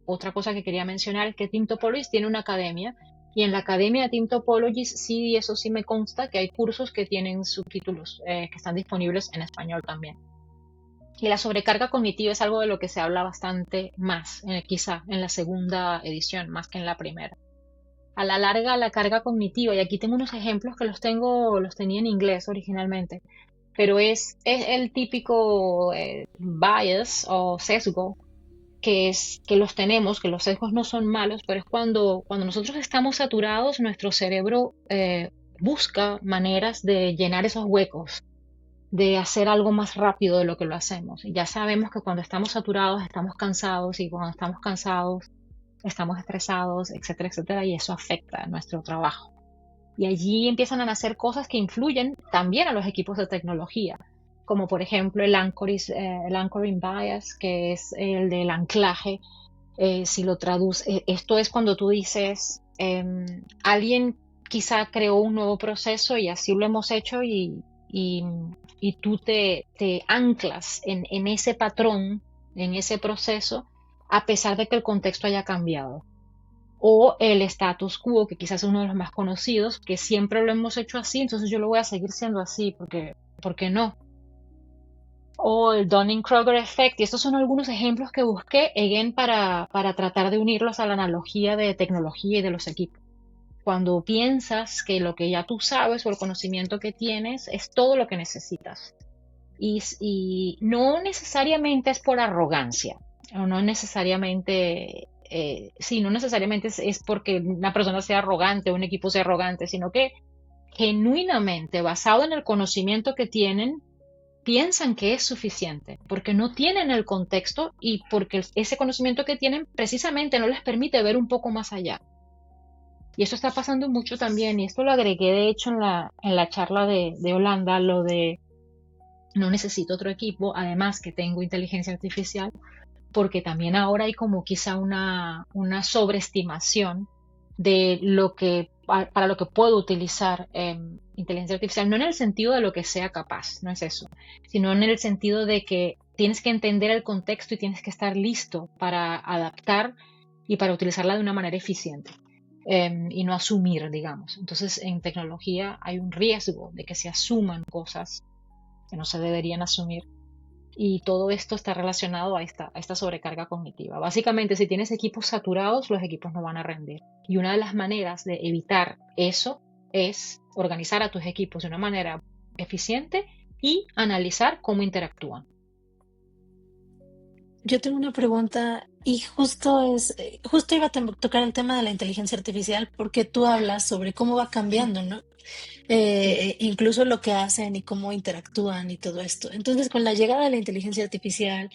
otra cosa que quería mencionar es que Team Topologies tiene una academia y en la academia de Team Topologies sí, eso sí me consta que hay cursos que tienen subtítulos que están disponibles en español también. Y la sobrecarga cognitiva es algo de lo que se habla bastante más, quizá en la segunda edición, más que en la primera. A la larga, la carga cognitiva, y aquí tengo unos ejemplos que los tenía en inglés originalmente, pero es el típico bias o sesgo que los tenemos, que los sesgos no son malos, pero es cuando nosotros estamos saturados, nuestro cerebro busca maneras de llenar esos huecos, de hacer algo más rápido de lo que lo hacemos. Y ya sabemos que cuando estamos saturados estamos cansados y cuando estamos cansados estamos estresados, etcétera, etcétera, y eso afecta a nuestro trabajo. Y allí empiezan a nacer cosas que influyen también a los equipos de tecnología, como por ejemplo el anchoring bias, que es el del anclaje. Si lo traduce, esto es cuando tú dices, alguien quizá creó un nuevo proceso y así lo hemos hecho y tú te anclas en ese patrón, en ese proceso, a pesar de que el contexto haya cambiado. O el status quo, que quizás es uno de los más conocidos, que siempre lo hemos hecho así, entonces yo lo voy a seguir siendo así, porque no. O el Dunning-Kruger effect, y estos son algunos ejemplos que busqué, again, para tratar de unirlos a la analogía de tecnología y de los equipos. Cuando piensas que lo que ya tú sabes o el conocimiento que tienes es todo lo que necesitas. Y no necesariamente es por arrogancia, o no necesariamente, no necesariamente es porque una persona sea arrogante o un equipo sea arrogante, sino que genuinamente, basado en el conocimiento que tienen, piensan que es suficiente, porque no tienen el contexto y porque ese conocimiento que tienen precisamente no les permite ver un poco más allá. Y eso está pasando mucho también, y esto lo agregué de hecho en la charla de Holanda, lo de no necesito otro equipo, además que tengo inteligencia artificial, porque también ahora hay como quizá una sobreestimación de para lo que puedo utilizar inteligencia artificial, no en el sentido de lo que sea capaz, no es eso, sino en el sentido de que tienes que entender el contexto y tienes que estar listo para adaptar y para utilizarla de una manera eficiente. Y no asumir, digamos. Entonces, en tecnología hay un riesgo de que se asuman cosas que no se deberían asumir. Y todo esto está relacionado a esta sobrecarga cognitiva. Básicamente, si tienes equipos saturados, los equipos no van a rendir. Y una de las maneras de evitar eso es organizar a tus equipos de una manera eficiente y analizar cómo interactúan. Yo tengo una pregunta y justo iba a tocar el tema de la inteligencia artificial porque tú hablas sobre cómo va cambiando, ¿no? Incluso lo que hacen y cómo interactúan y todo esto. Entonces, con la llegada de la inteligencia artificial,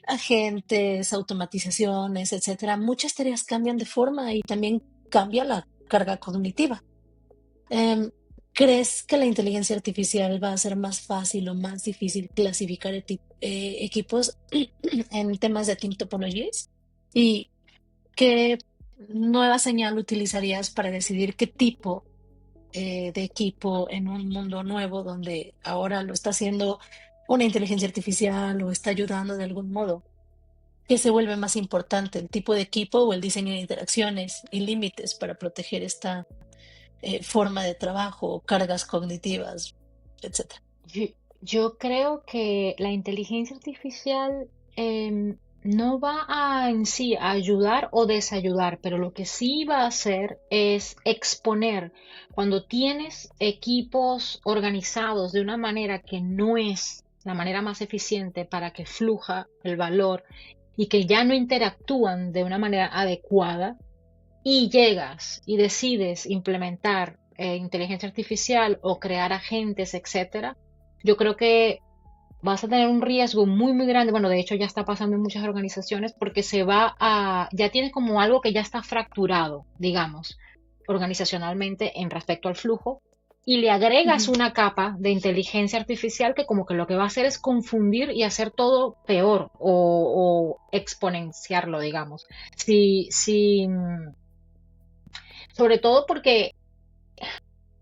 agentes, automatizaciones, etcétera, muchas tareas cambian de forma y también cambia la carga cognitiva. ¿Crees que la inteligencia artificial va a ser más fácil o más difícil clasificar equipos en temas de team topologies? ¿Y qué nueva señal utilizarías para decidir qué tipo de equipo en un mundo nuevo donde ahora lo está haciendo una inteligencia artificial o está ayudando de algún modo? ¿Qué se vuelve más importante, el tipo de equipo o el diseño de interacciones y límites para proteger esta forma de trabajo, cargas cognitivas, etcétera? Yo creo que la inteligencia artificial no va a en sí a ayudar o desayudar, pero lo que sí va a hacer es exponer. Cuando tienes equipos organizados de una manera que no es la manera más eficiente para que fluya el valor y que ya no interactúan de una manera adecuada, y llegas y decides implementar inteligencia artificial o crear agentes, etcétera, yo creo que vas a tener un riesgo muy, muy grande. Bueno, de hecho ya está pasando en muchas organizaciones porque ya tienes como algo que ya está fracturado, digamos, organizacionalmente en respecto al flujo, y le agregas Ujú. una capa de inteligencia artificial que como que lo que va a hacer es confundir y hacer todo peor o exponenciarlo, digamos. Sobre todo porque,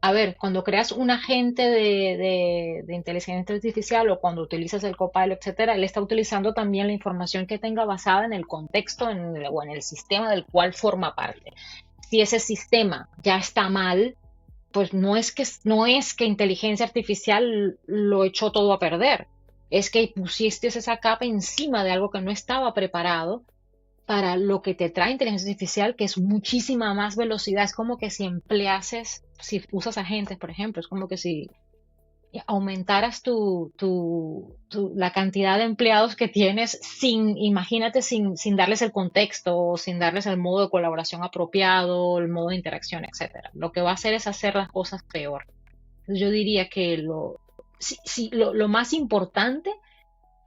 a ver, cuando creas un agente de inteligencia artificial o cuando utilizas el Copilot, etcétera, él está utilizando también la información que tenga basada en el contexto o en el sistema del cual forma parte. Si ese sistema ya está mal, pues no es que inteligencia artificial lo echó todo a perder. Es que pusiste esa capa encima de algo que no estaba preparado para lo que te trae inteligencia artificial, que es muchísima más velocidad. Es como que si usas agentes, por ejemplo, es como que si aumentaras la cantidad de empleados que tienes imagínate, sin darles el contexto, sin darles el modo de colaboración apropiado, el modo de interacción, etcétera. Lo que va a hacer es hacer las cosas peor. Entonces yo diría que lo más importante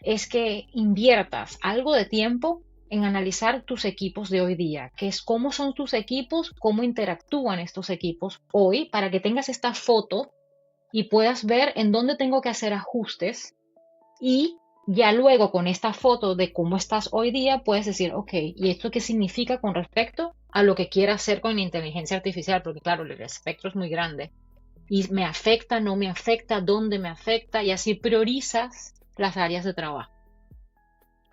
es que inviertas algo de tiempo en analizar tus equipos de hoy día, que es cómo son tus equipos, cómo interactúan estos equipos hoy, para que tengas esta foto y puedas ver en dónde tengo que hacer ajustes, y ya luego con esta foto de cómo estás hoy día puedes decir, ok, ¿y esto qué significa con respecto a lo que quiera hacer con inteligencia artificial? Porque claro, el espectro es muy grande y me afecta, no me afecta, dónde me afecta, y así priorizas las áreas de trabajo.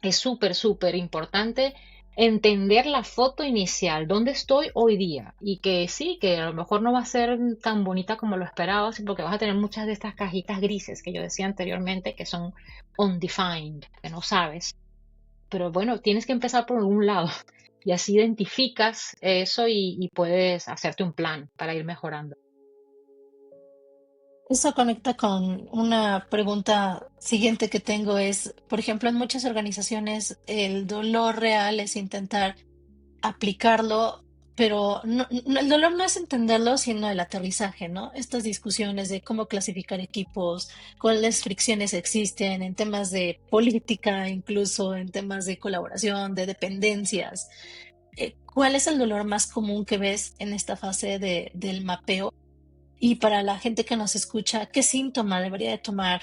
Es súper, súper importante entender la foto inicial, dónde estoy hoy día, y que sí, que a lo mejor no va a ser tan bonita como lo esperabas, porque vas a tener muchas de estas cajitas grises que yo decía anteriormente, que son undefined, que no sabes. Pero bueno, tienes que empezar por algún lado y así identificas eso y puedes hacerte un plan para ir mejorando. Eso conecta con una pregunta siguiente que tengo es, por ejemplo, en muchas organizaciones el dolor real es intentar aplicarlo, pero el dolor no es entenderlo, sino el aterrizaje, ¿no? Estas discusiones de cómo clasificar equipos, cuáles fricciones existen en temas de política, incluso en temas de colaboración, de dependencias. ¿Cuál es el dolor más común que ves en esta fase del mapeo? Y para la gente que nos escucha, ¿qué síntoma debería de tomar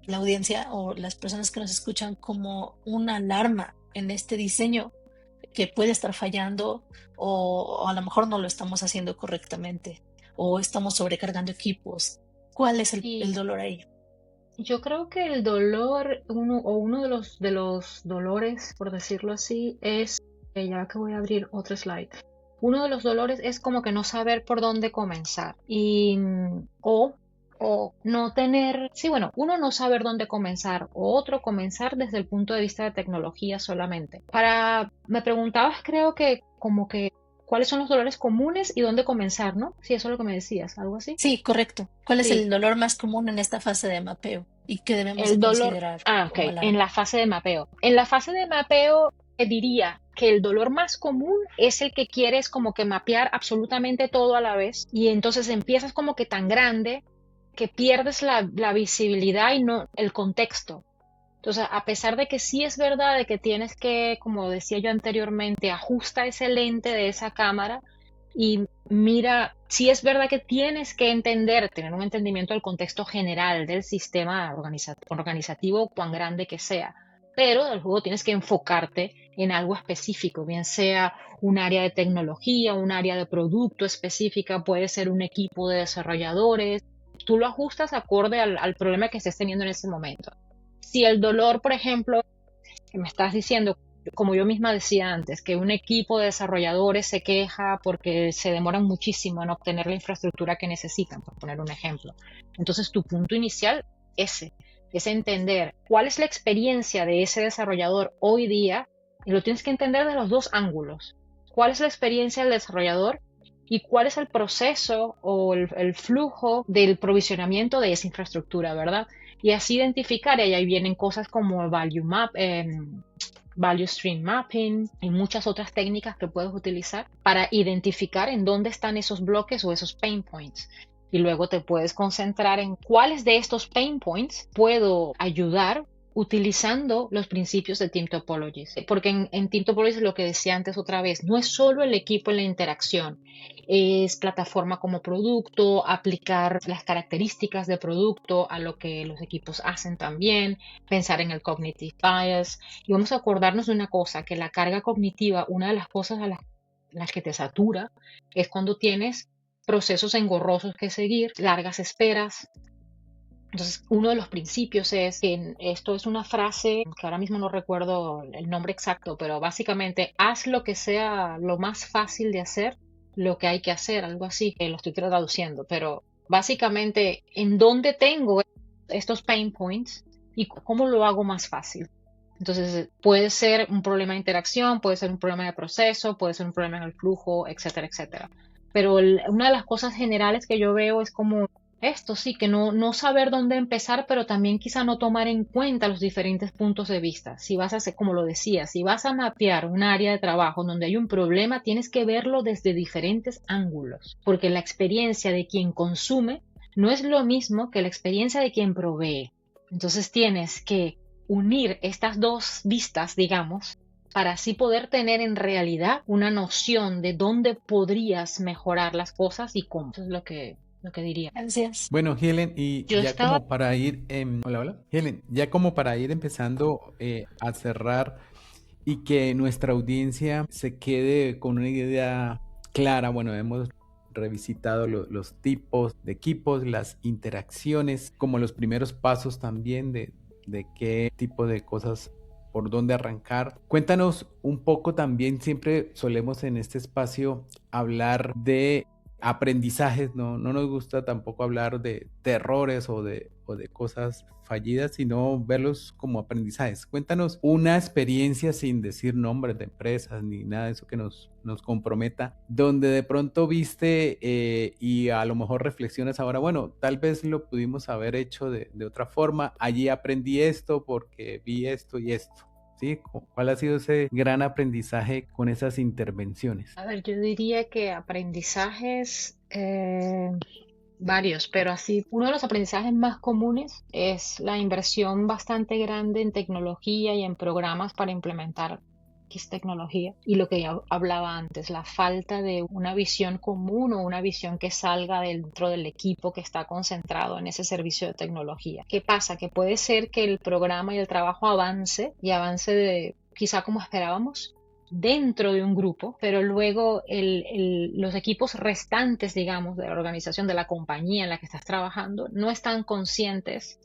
la audiencia o las personas que nos escuchan como una alarma en este diseño que puede estar fallando, o a lo mejor no lo estamos haciendo correctamente o estamos sobrecargando equipos? ¿Cuál es el Y dolor ahí? yo creo que el dolor, uno de los dolores, por decirlo así, es, ya que voy a abrir otro slide, uno de los dolores es como que no saber por dónde comenzar o no tener, sí, bueno, uno no saber dónde comenzar o otro comenzar desde el punto de vista de tecnología solamente. Me preguntabas, creo que como que cuáles son los dolores comunes y dónde comenzar, ¿no? Sí, eso es lo que me decías, algo así. Sí, correcto. ¿Cuál es Sí, el dolor más común en esta fase de mapeo y que debemos de el dolor, considerar ok, como en alarma? la fase de mapeo. En la fase de mapeo diría que el dolor más común es el que quieres como que mapear absolutamente todo a la vez, y entonces empiezas como que tan grande que pierdes la visibilidad y no el contexto. Entonces, a pesar de que sí es verdad de que tienes que, como decía yo anteriormente, ajusta ese lente de esa cámara y mira, sí es verdad que tienes que tener un entendimiento del contexto general del sistema organizativo, cuán grande que sea, pero del juego tienes que enfocarte en algo específico, bien sea un área de tecnología, un área de producto específica, puede ser un equipo de desarrolladores. Tú lo ajustas acorde al problema que estés teniendo en ese momento. Si el dolor, por ejemplo, que me estás diciendo, como yo misma decía antes, que un equipo de desarrolladores se queja porque se demoran muchísimo en obtener la infraestructura que necesitan, por poner un ejemplo. Entonces, tu punto inicial es entender cuál es la experiencia de ese desarrollador hoy día Y lo tienes que entender de los dos ángulos. ¿Cuál es la experiencia del desarrollador? ¿Y cuál es el proceso o el flujo del provisionamiento de esa infraestructura, verdad? Y así identificar, y ahí vienen cosas como Value Stream Mapping y muchas otras técnicas que puedes utilizar para identificar en dónde están esos bloques o esos pain points. Y luego te puedes concentrar en cuáles de estos pain points puedo ayudar utilizando los principios de Team Topologies. Porque en Team Topologies, lo que decía antes otra vez, no es solo el equipo en la interacción, es plataforma como producto, aplicar las características de producto a lo que los equipos hacen también, pensar en el cognitive bias. Y vamos a acordarnos de una cosa, que la carga cognitiva, una de las cosas a las que te satura, es cuando tienes procesos engorrosos que seguir, largas esperas. Entonces, uno de los principios es que esto es una frase que ahora mismo no recuerdo el nombre exacto, pero básicamente haz lo que sea lo más fácil de hacer, lo que hay que hacer, algo así, lo estoy traduciendo, pero básicamente en dónde tengo estos pain points y cómo lo hago más fácil. Entonces, puede ser un problema de interacción, puede ser un problema de proceso, puede ser un problema en el flujo, etcétera, etcétera. Pero una de las cosas generales que yo veo es como esto, sí, que no saber dónde empezar, pero también quizá no tomar en cuenta los diferentes puntos de vista. Si vas a hacer, como lo decía, si vas a mapear un área de trabajo donde hay un problema, tienes que verlo desde diferentes ángulos, porque la experiencia de quien consume no es lo mismo que la experiencia de quien provee. Entonces tienes que unir estas dos vistas, digamos, para así poder tener en realidad una noción de dónde podrías mejorar las cosas y cómo. Eso es lo que diría. Gracias. Bueno, Helen, y Yo ya estaba... como para ir, hola, Helen, ya como para ir empezando a cerrar y que nuestra audiencia se quede con una idea clara, bueno, hemos revisitado los tipos de equipos, las interacciones, como los primeros pasos también de qué tipo de cosas, por dónde arrancar. Cuéntanos un poco también, siempre solemos en este espacio hablar de aprendizajes, no nos gusta tampoco hablar de errores o de cosas fallidas, sino verlos como aprendizajes. Cuéntanos una experiencia sin decir nombres de empresas ni nada de eso que nos comprometa, donde de pronto viste y a lo mejor reflexionas ahora, bueno, tal vez lo pudimos haber hecho de otra forma, allí aprendí esto porque vi esto y esto. ¿Sí? ¿Cuál ha sido ese gran aprendizaje con esas intervenciones? A ver, yo diría que aprendizajes varios, pero así, uno de los aprendizajes más comunes es la inversión bastante grande en tecnología y en programas para implementar X tecnología. Y lo que ya hablaba antes, la falta de una visión común o una visión que salga dentro del equipo que está concentrado en ese servicio de tecnología. ¿Qué pasa? Que puede ser que el programa y el trabajo avance y avance quizá como esperábamos dentro de un grupo, pero luego los equipos restantes, digamos, de la organización, de la compañía en la que estás trabajando, no están conscientes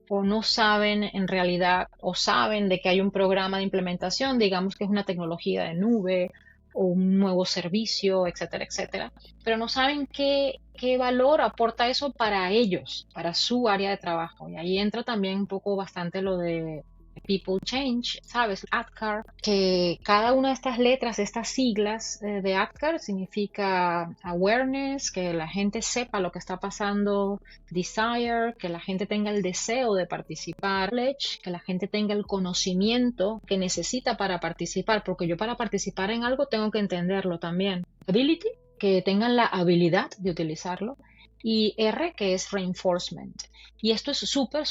o no saben en realidad o saben de que hay un programa de implementación, digamos que es una tecnología de nube o un nuevo servicio, etcétera, etcétera, pero no saben qué valor aporta eso para ellos, para su área de trabajo. Y ahí entra también un poco bastante lo de People Change, ¿sabes? ADKAR, que cada una de estas letras, estas siglas de ADKAR significa awareness, que la gente sepa lo que está pasando, desire, que la gente tenga el deseo de participar, knowledge, que la gente tenga el conocimiento que necesita para participar, porque yo para participar en algo tengo que entenderlo también. Ability, que tengan la habilidad de utilizarlo, y R, que es reinforcement. Y esto es súper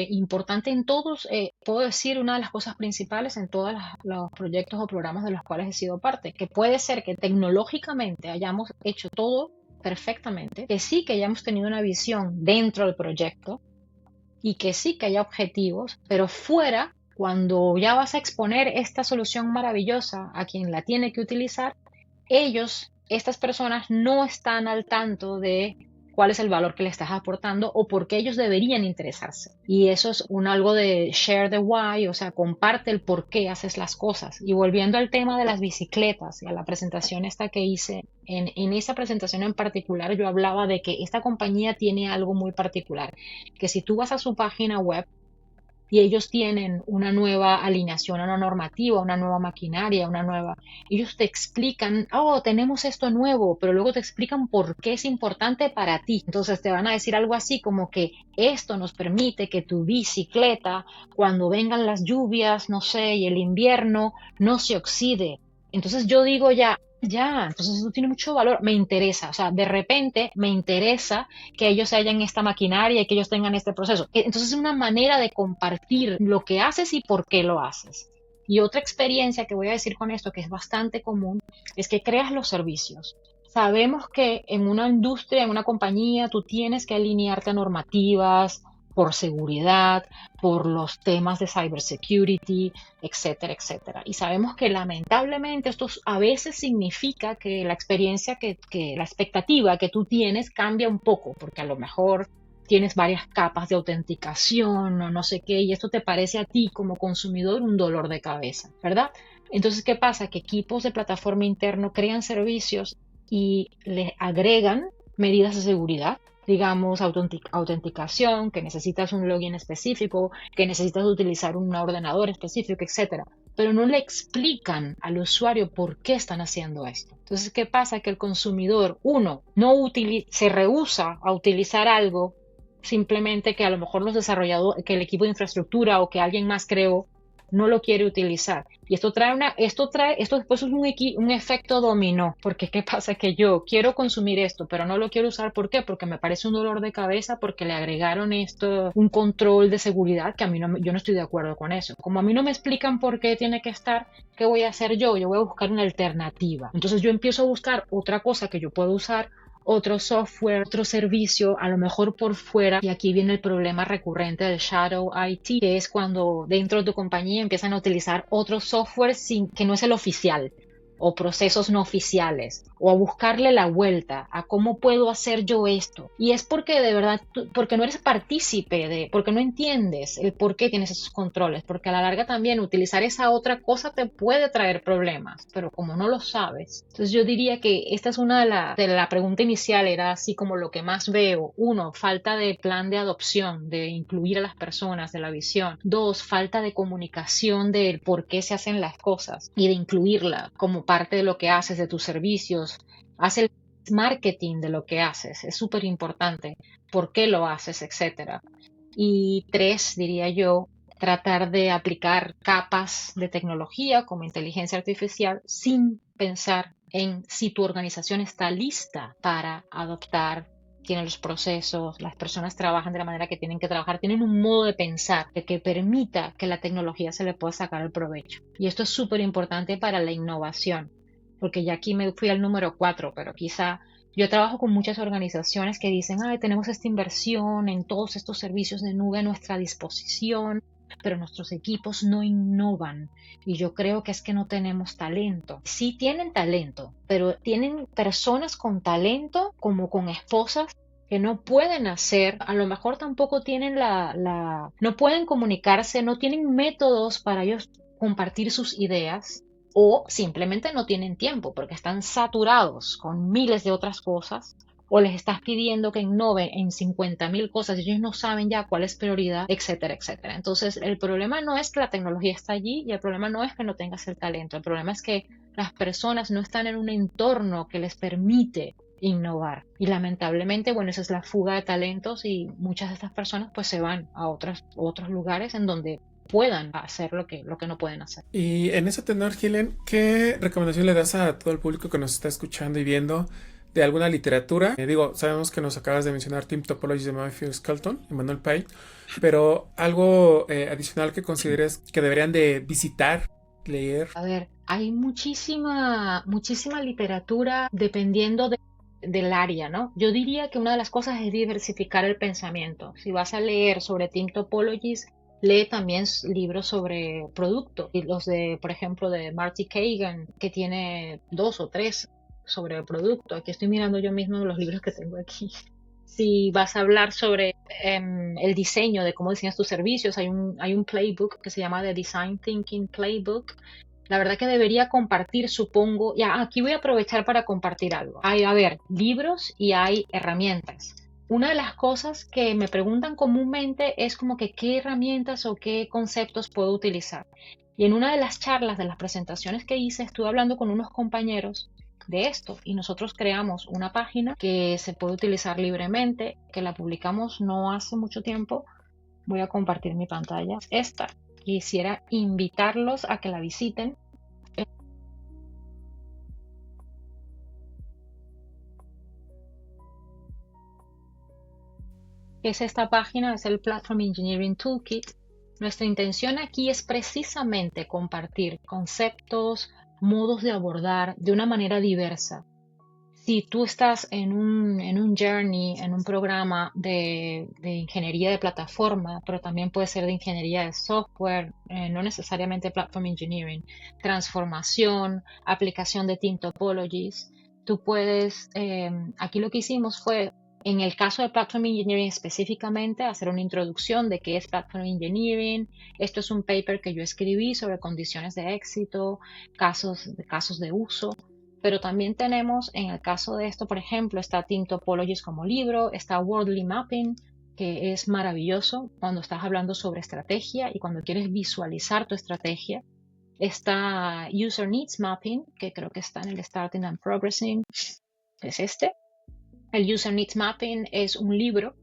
importante en todos, puedo decir, una de las cosas principales en todos los proyectos o programas de los cuales he sido parte, que puede ser que tecnológicamente hayamos hecho todo perfectamente, que sí que hayamos tenido una visión dentro del proyecto y que sí que haya objetivos, pero fuera, cuando ya vas a exponer esta solución maravillosa a quien la tiene que utilizar, estas personas no están al tanto de cuál es el valor que le estás aportando o por qué ellos deberían interesarse. Y eso es algo de share the why, o sea, comparte el por qué haces las cosas. Y volviendo al tema de las bicicletas y a la presentación esta que hice, en esa presentación en particular yo hablaba de que esta compañía tiene algo muy particular, que si tú vas a su página web y ellos tienen una nueva alineación, una normativa, una nueva maquinaria, ellos te explican, oh, tenemos esto nuevo, pero luego te explican por qué es importante para ti. Entonces te van a decir algo así como que esto nos permite que tu bicicleta, cuando vengan las lluvias, no sé, y el invierno, no se oxide. Entonces yo digo entonces eso tiene mucho valor, me interesa, o sea, de repente me interesa que ellos hayan esta maquinaria y que ellos tengan este proceso. Entonces es una manera de compartir lo que haces y por qué lo haces. Y otra experiencia que voy a decir con esto, que es bastante común, es que creas los servicios. Sabemos que en una industria, en una compañía, tú tienes que alinearte a normativas por seguridad, por los temas de cybersecurity, etcétera, etcétera. Y sabemos que lamentablemente esto a veces significa que la experiencia, que la expectativa que tú tienes cambia un poco, porque a lo mejor tienes varias capas de autenticación o no sé qué, y esto te parece a ti como consumidor un dolor de cabeza, ¿verdad? Entonces, ¿qué pasa? Que equipos de plataforma interno crean servicios y le agregan medidas de seguridad, digamos, autenticación, que necesitas un login específico, que necesitas utilizar un ordenador específico, etcétera. Pero no le explican al usuario por qué están haciendo esto. Entonces, ¿qué pasa? Que el consumidor, se rehúsa a utilizar algo simplemente que a lo mejor los desarrolladores, que el equipo de infraestructura o que alguien más creó, no lo quiere utilizar. Y esto después es un efecto dominó, porque ¿qué pasa? Que yo quiero consumir esto, pero no lo quiero usar. ¿Por qué? Porque me parece un dolor de cabeza, porque le agregaron un control de seguridad que yo no estoy de acuerdo con eso. Como a mí no me explican por qué tiene que estar, ¿qué voy a hacer yo? Yo voy a buscar una alternativa. Entonces yo empiezo a buscar otra cosa que yo puedo usar, otro software, otro servicio, a lo mejor por fuera. Y aquí viene el problema recurrente del Shadow IT, que es cuando dentro de tu compañía empiezan a utilizar otro software que no es el oficial, o procesos no oficiales, o a buscarle la vuelta a cómo puedo hacer yo esto. Y es porque de verdad, porque no eres partícipe porque no entiendes el por qué tienes esos controles, porque a la larga también utilizar esa otra cosa te puede traer problemas, pero como no lo sabes. Entonces yo diría que esta es una de la pregunta inicial, era así como lo que más veo. 1, falta de plan de adopción, de incluir a las personas, de la visión. 2, falta de comunicación del por qué se hacen las cosas y de incluirla como parte de lo que haces, de tus servicios. Haz el marketing de lo que haces, es súper importante, por qué lo haces, etcétera. Y 3, diría yo, tratar de aplicar capas de tecnología como inteligencia artificial sin pensar en si tu organización está lista para adoptar, tiene los procesos, las personas trabajan de la manera que tienen que trabajar, tienen un modo de pensar que permita que la tecnología se le pueda sacar el provecho. Y esto es súper importante para la innovación, porque ya aquí me fui al número 4, pero quizá yo trabajo con muchas organizaciones que dicen, tenemos esta inversión en todos estos servicios de nube a nuestra disposición, pero nuestros equipos no innovan. Y yo creo que es que no tenemos talento. Sí tienen talento, pero tienen personas con talento como con esposas que no pueden hacer, a lo mejor tampoco tienen no pueden comunicarse, no tienen métodos para ellos compartir sus ideas, o simplemente no tienen tiempo porque están saturados con miles de otras cosas, o les estás pidiendo que innoven en 50,000 cosas y ellos no saben ya cuál es prioridad, etcétera, etcétera. Entonces, el problema no es que la tecnología está allí y el problema no es que no tengas el talento. El problema es que las personas no están en un entorno que les permite innovar. Y lamentablemente, bueno, esa es la fuga de talentos y muchas de estas personas pues se van a otros lugares en donde puedan hacer lo que no pueden hacer. Y en ese tenor, Helen, ¿qué recomendación le das a todo el público que nos está escuchando y viendo de alguna literatura? Sabemos que nos acabas de mencionar Team Topologies de Matthew Skelton y Manuel Pay, pero algo adicional que consideres que deberían de visitar, leer. A ver, hay muchísima literatura dependiendo del área, ¿no? Yo diría que una de las cosas es diversificar el pensamiento. Si vas a leer sobre Team Topologies, lee también libros sobre producto. Y los por ejemplo, de Marty Kagan, que tiene 2 o 3 sobre el producto. Aquí estoy mirando yo mismo los libros que tengo aquí. Si vas a hablar sobre el diseño, de cómo diseñas tus servicios, hay un playbook que se llama The Design Thinking Playbook. La verdad que debería compartir, supongo. Ya, aquí voy a aprovechar para compartir algo. Hay, libros y hay herramientas. una de las cosas que me preguntan comúnmente es como que qué herramientas o qué conceptos puedo utilizar. Y en una de las charlas, de las presentaciones que hice, estuve hablando con unos compañeros de esto y nosotros creamos una página que se puede utilizar libremente, que la publicamos no hace mucho tiempo. Voy a compartir mi pantalla. Esta, quisiera invitarlos a que la visiten. Es esta página, es el Platform Engineering Toolkit. Nuestra intención aquí es precisamente compartir conceptos, modos de abordar de una manera diversa. Si tú estás en un journey, en un programa de ingeniería de plataforma, pero también puede ser de ingeniería de software, no necesariamente platform engineering, transformación, aplicación de team topologies, tú puedes, aquí lo que hicimos fue, en el caso de Platform Engineering específicamente, hacer una introducción de qué es Platform Engineering. Esto es un paper que yo escribí sobre condiciones de éxito, casos de uso. Pero también tenemos, en el caso de esto, por ejemplo, está Team Topologies como libro, está Worldly Mapping, que es maravilloso cuando estás hablando sobre estrategia y cuando quieres visualizar tu estrategia. Está User Needs Mapping, que creo que está en el Starting and Progressing, es este. El User Needs Mapping es un libro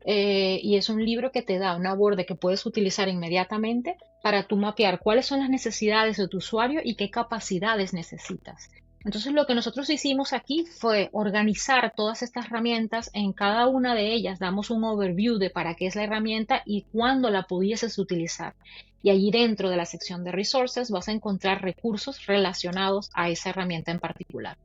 y es un libro que te da un aborde que puedes utilizar inmediatamente para tú mapear cuáles son las necesidades de tu usuario y qué capacidades necesitas. Entonces lo que nosotros hicimos aquí fue organizar todas estas herramientas. En cada una de ellas damos un overview de para qué es la herramienta y cuándo la pudieses utilizar. Y allí dentro de la sección de resources vas a encontrar recursos relacionados a esa herramienta en particular.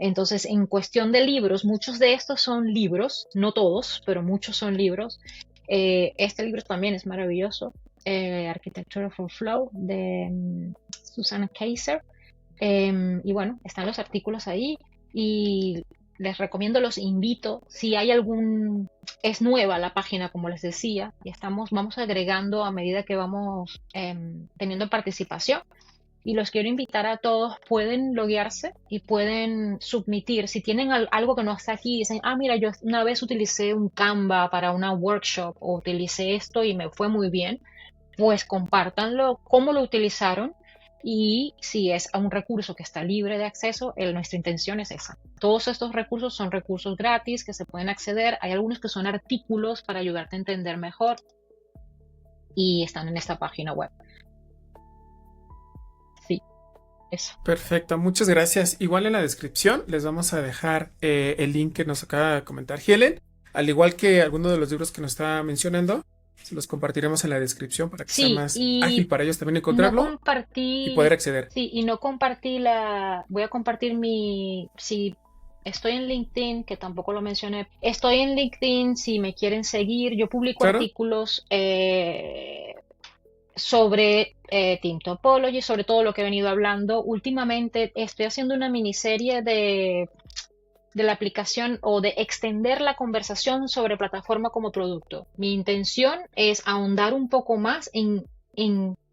Entonces, en cuestión de libros, muchos de estos son libros, no todos, pero muchos son libros. Este libro también es maravilloso, Architecture for Flow, de Susanna Kaiser. Y bueno, están los artículos ahí y les recomiendo, los invito, si hay algún, es nueva la página como les decía, y vamos agregando a medida que vamos teniendo participación. Y los quiero invitar a todos, pueden loguearse y pueden submitir. Si tienen algo que no está aquí, dicen, mira, yo una vez utilicé un Canva para una workshop o utilicé esto y me fue muy bien, pues compártanlo, cómo lo utilizaron y si es un recurso que está libre de acceso, nuestra intención es esa. Todos estos recursos son recursos gratis que se pueden acceder. Hay algunos que son artículos para ayudarte a entender mejor y están en esta página web. Eso. Perfecto, muchas gracias. Igual en la descripción les vamos a dejar el link que nos acaba de comentar Helen, al igual que algunos de los libros que nos está mencionando, se los compartiremos en la descripción para que sea más ágil para ellos también encontrarlo y poder acceder. Sí, y no compartí voy a compartir si estoy en LinkedIn, que tampoco lo mencioné, estoy en LinkedIn, si me quieren seguir, yo publico artículos sobre Team Topology, sobre todo lo que he venido hablando. Últimamente estoy haciendo una miniserie de la aplicación o de extender la conversación sobre plataforma como producto. Mi intención es ahondar un poco más en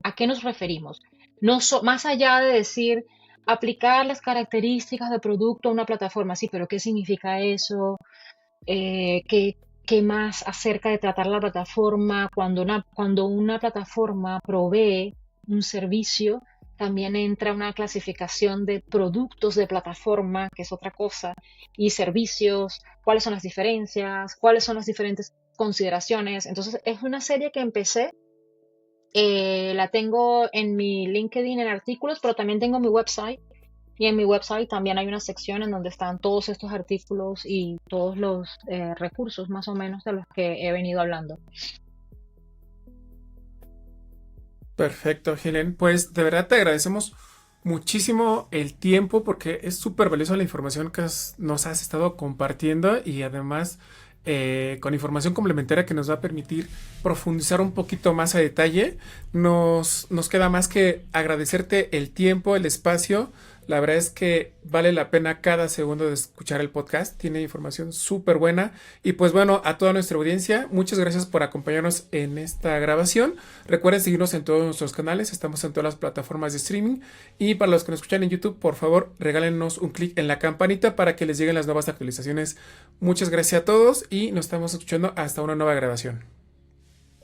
a qué nos referimos. Más allá de decir aplicar las características de producto a una plataforma, sí, pero ¿qué significa eso? ¿Qué más acerca de tratar la plataforma? Cuando una plataforma provee un servicio, también entra una clasificación de productos de plataforma, que es otra cosa, y servicios, cuáles son las diferencias, cuáles son las diferentes consideraciones. Entonces, es una serie que empecé, la tengo en mi LinkedIn en artículos, pero también tengo mi website. Y en mi website también hay una sección en donde están todos estos artículos y todos los recursos más o menos de los que he venido hablando. Perfecto, Helen. Pues de verdad te agradecemos muchísimo el tiempo porque es súper valiosa la información que nos has estado compartiendo y además con información complementaria que nos va a permitir profundizar un poquito más a detalle. Nos queda más que agradecerte el tiempo, el espacio, La verdad es que vale la pena cada segundo de escuchar el podcast. Tiene información súper buena. Y pues bueno, a toda nuestra audiencia, muchas gracias por acompañarnos en esta grabación. Recuerden seguirnos en todos nuestros canales. Estamos en todas las plataformas de streaming. Y para los que nos escuchan en YouTube, por favor, regálenos un clic en la campanita para que les lleguen las nuevas actualizaciones. Muchas gracias a todos y nos estamos escuchando hasta una nueva grabación.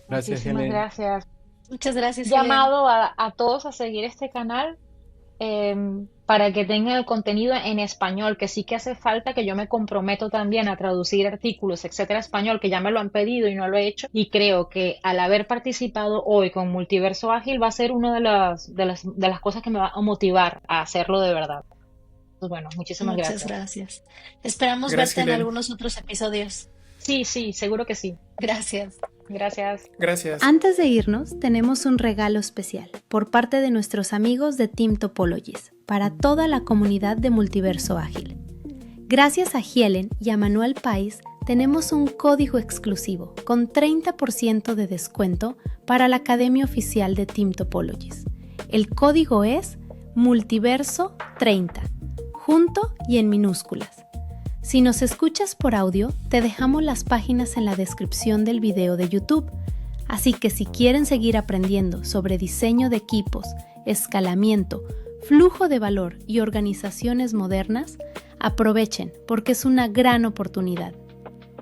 Gracias, Muchísimas Helen. gracias. Muchas gracias, Helen. Llamado a todos a seguir este canal para que tengan el contenido en español, que sí que hace falta, que yo me comprometo también a traducir artículos, etcétera, español, que ya me lo han pedido y no lo he hecho. Y creo que al haber participado hoy con Multiverso Ágil va a ser una de las cosas que me va a motivar a hacerlo de verdad. Pues bueno, muchísimas Muchas gracias. gracias. Esperamos Gracias, verte en Helen. algunos otros episodios. Sí, seguro que sí. Gracias. Gracias. Gracias. Antes de irnos, tenemos un regalo especial por parte de nuestros amigos de Team Topologies para toda la comunidad de Multiverso Ágil. Gracias a Helen y a Manuel Pais, tenemos un código exclusivo con 30% de descuento para la Academia Oficial de Team Topologies. El código es Multiverso30, junto y en minúsculas. Si nos escuchas por audio, te dejamos las páginas en la descripción del video de YouTube, así que si quieren seguir aprendiendo sobre diseño de equipos, escalamiento, flujo de valor y organizaciones modernas, aprovechen porque es una gran oportunidad.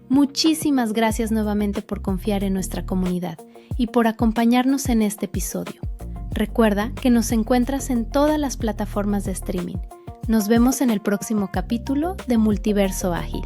Muchísimas gracias nuevamente por confiar en nuestra comunidad y por acompañarnos en este episodio. Recuerda que nos encuentras en todas las plataformas de streaming. Nos vemos en el próximo capítulo de Multiverso Ágil.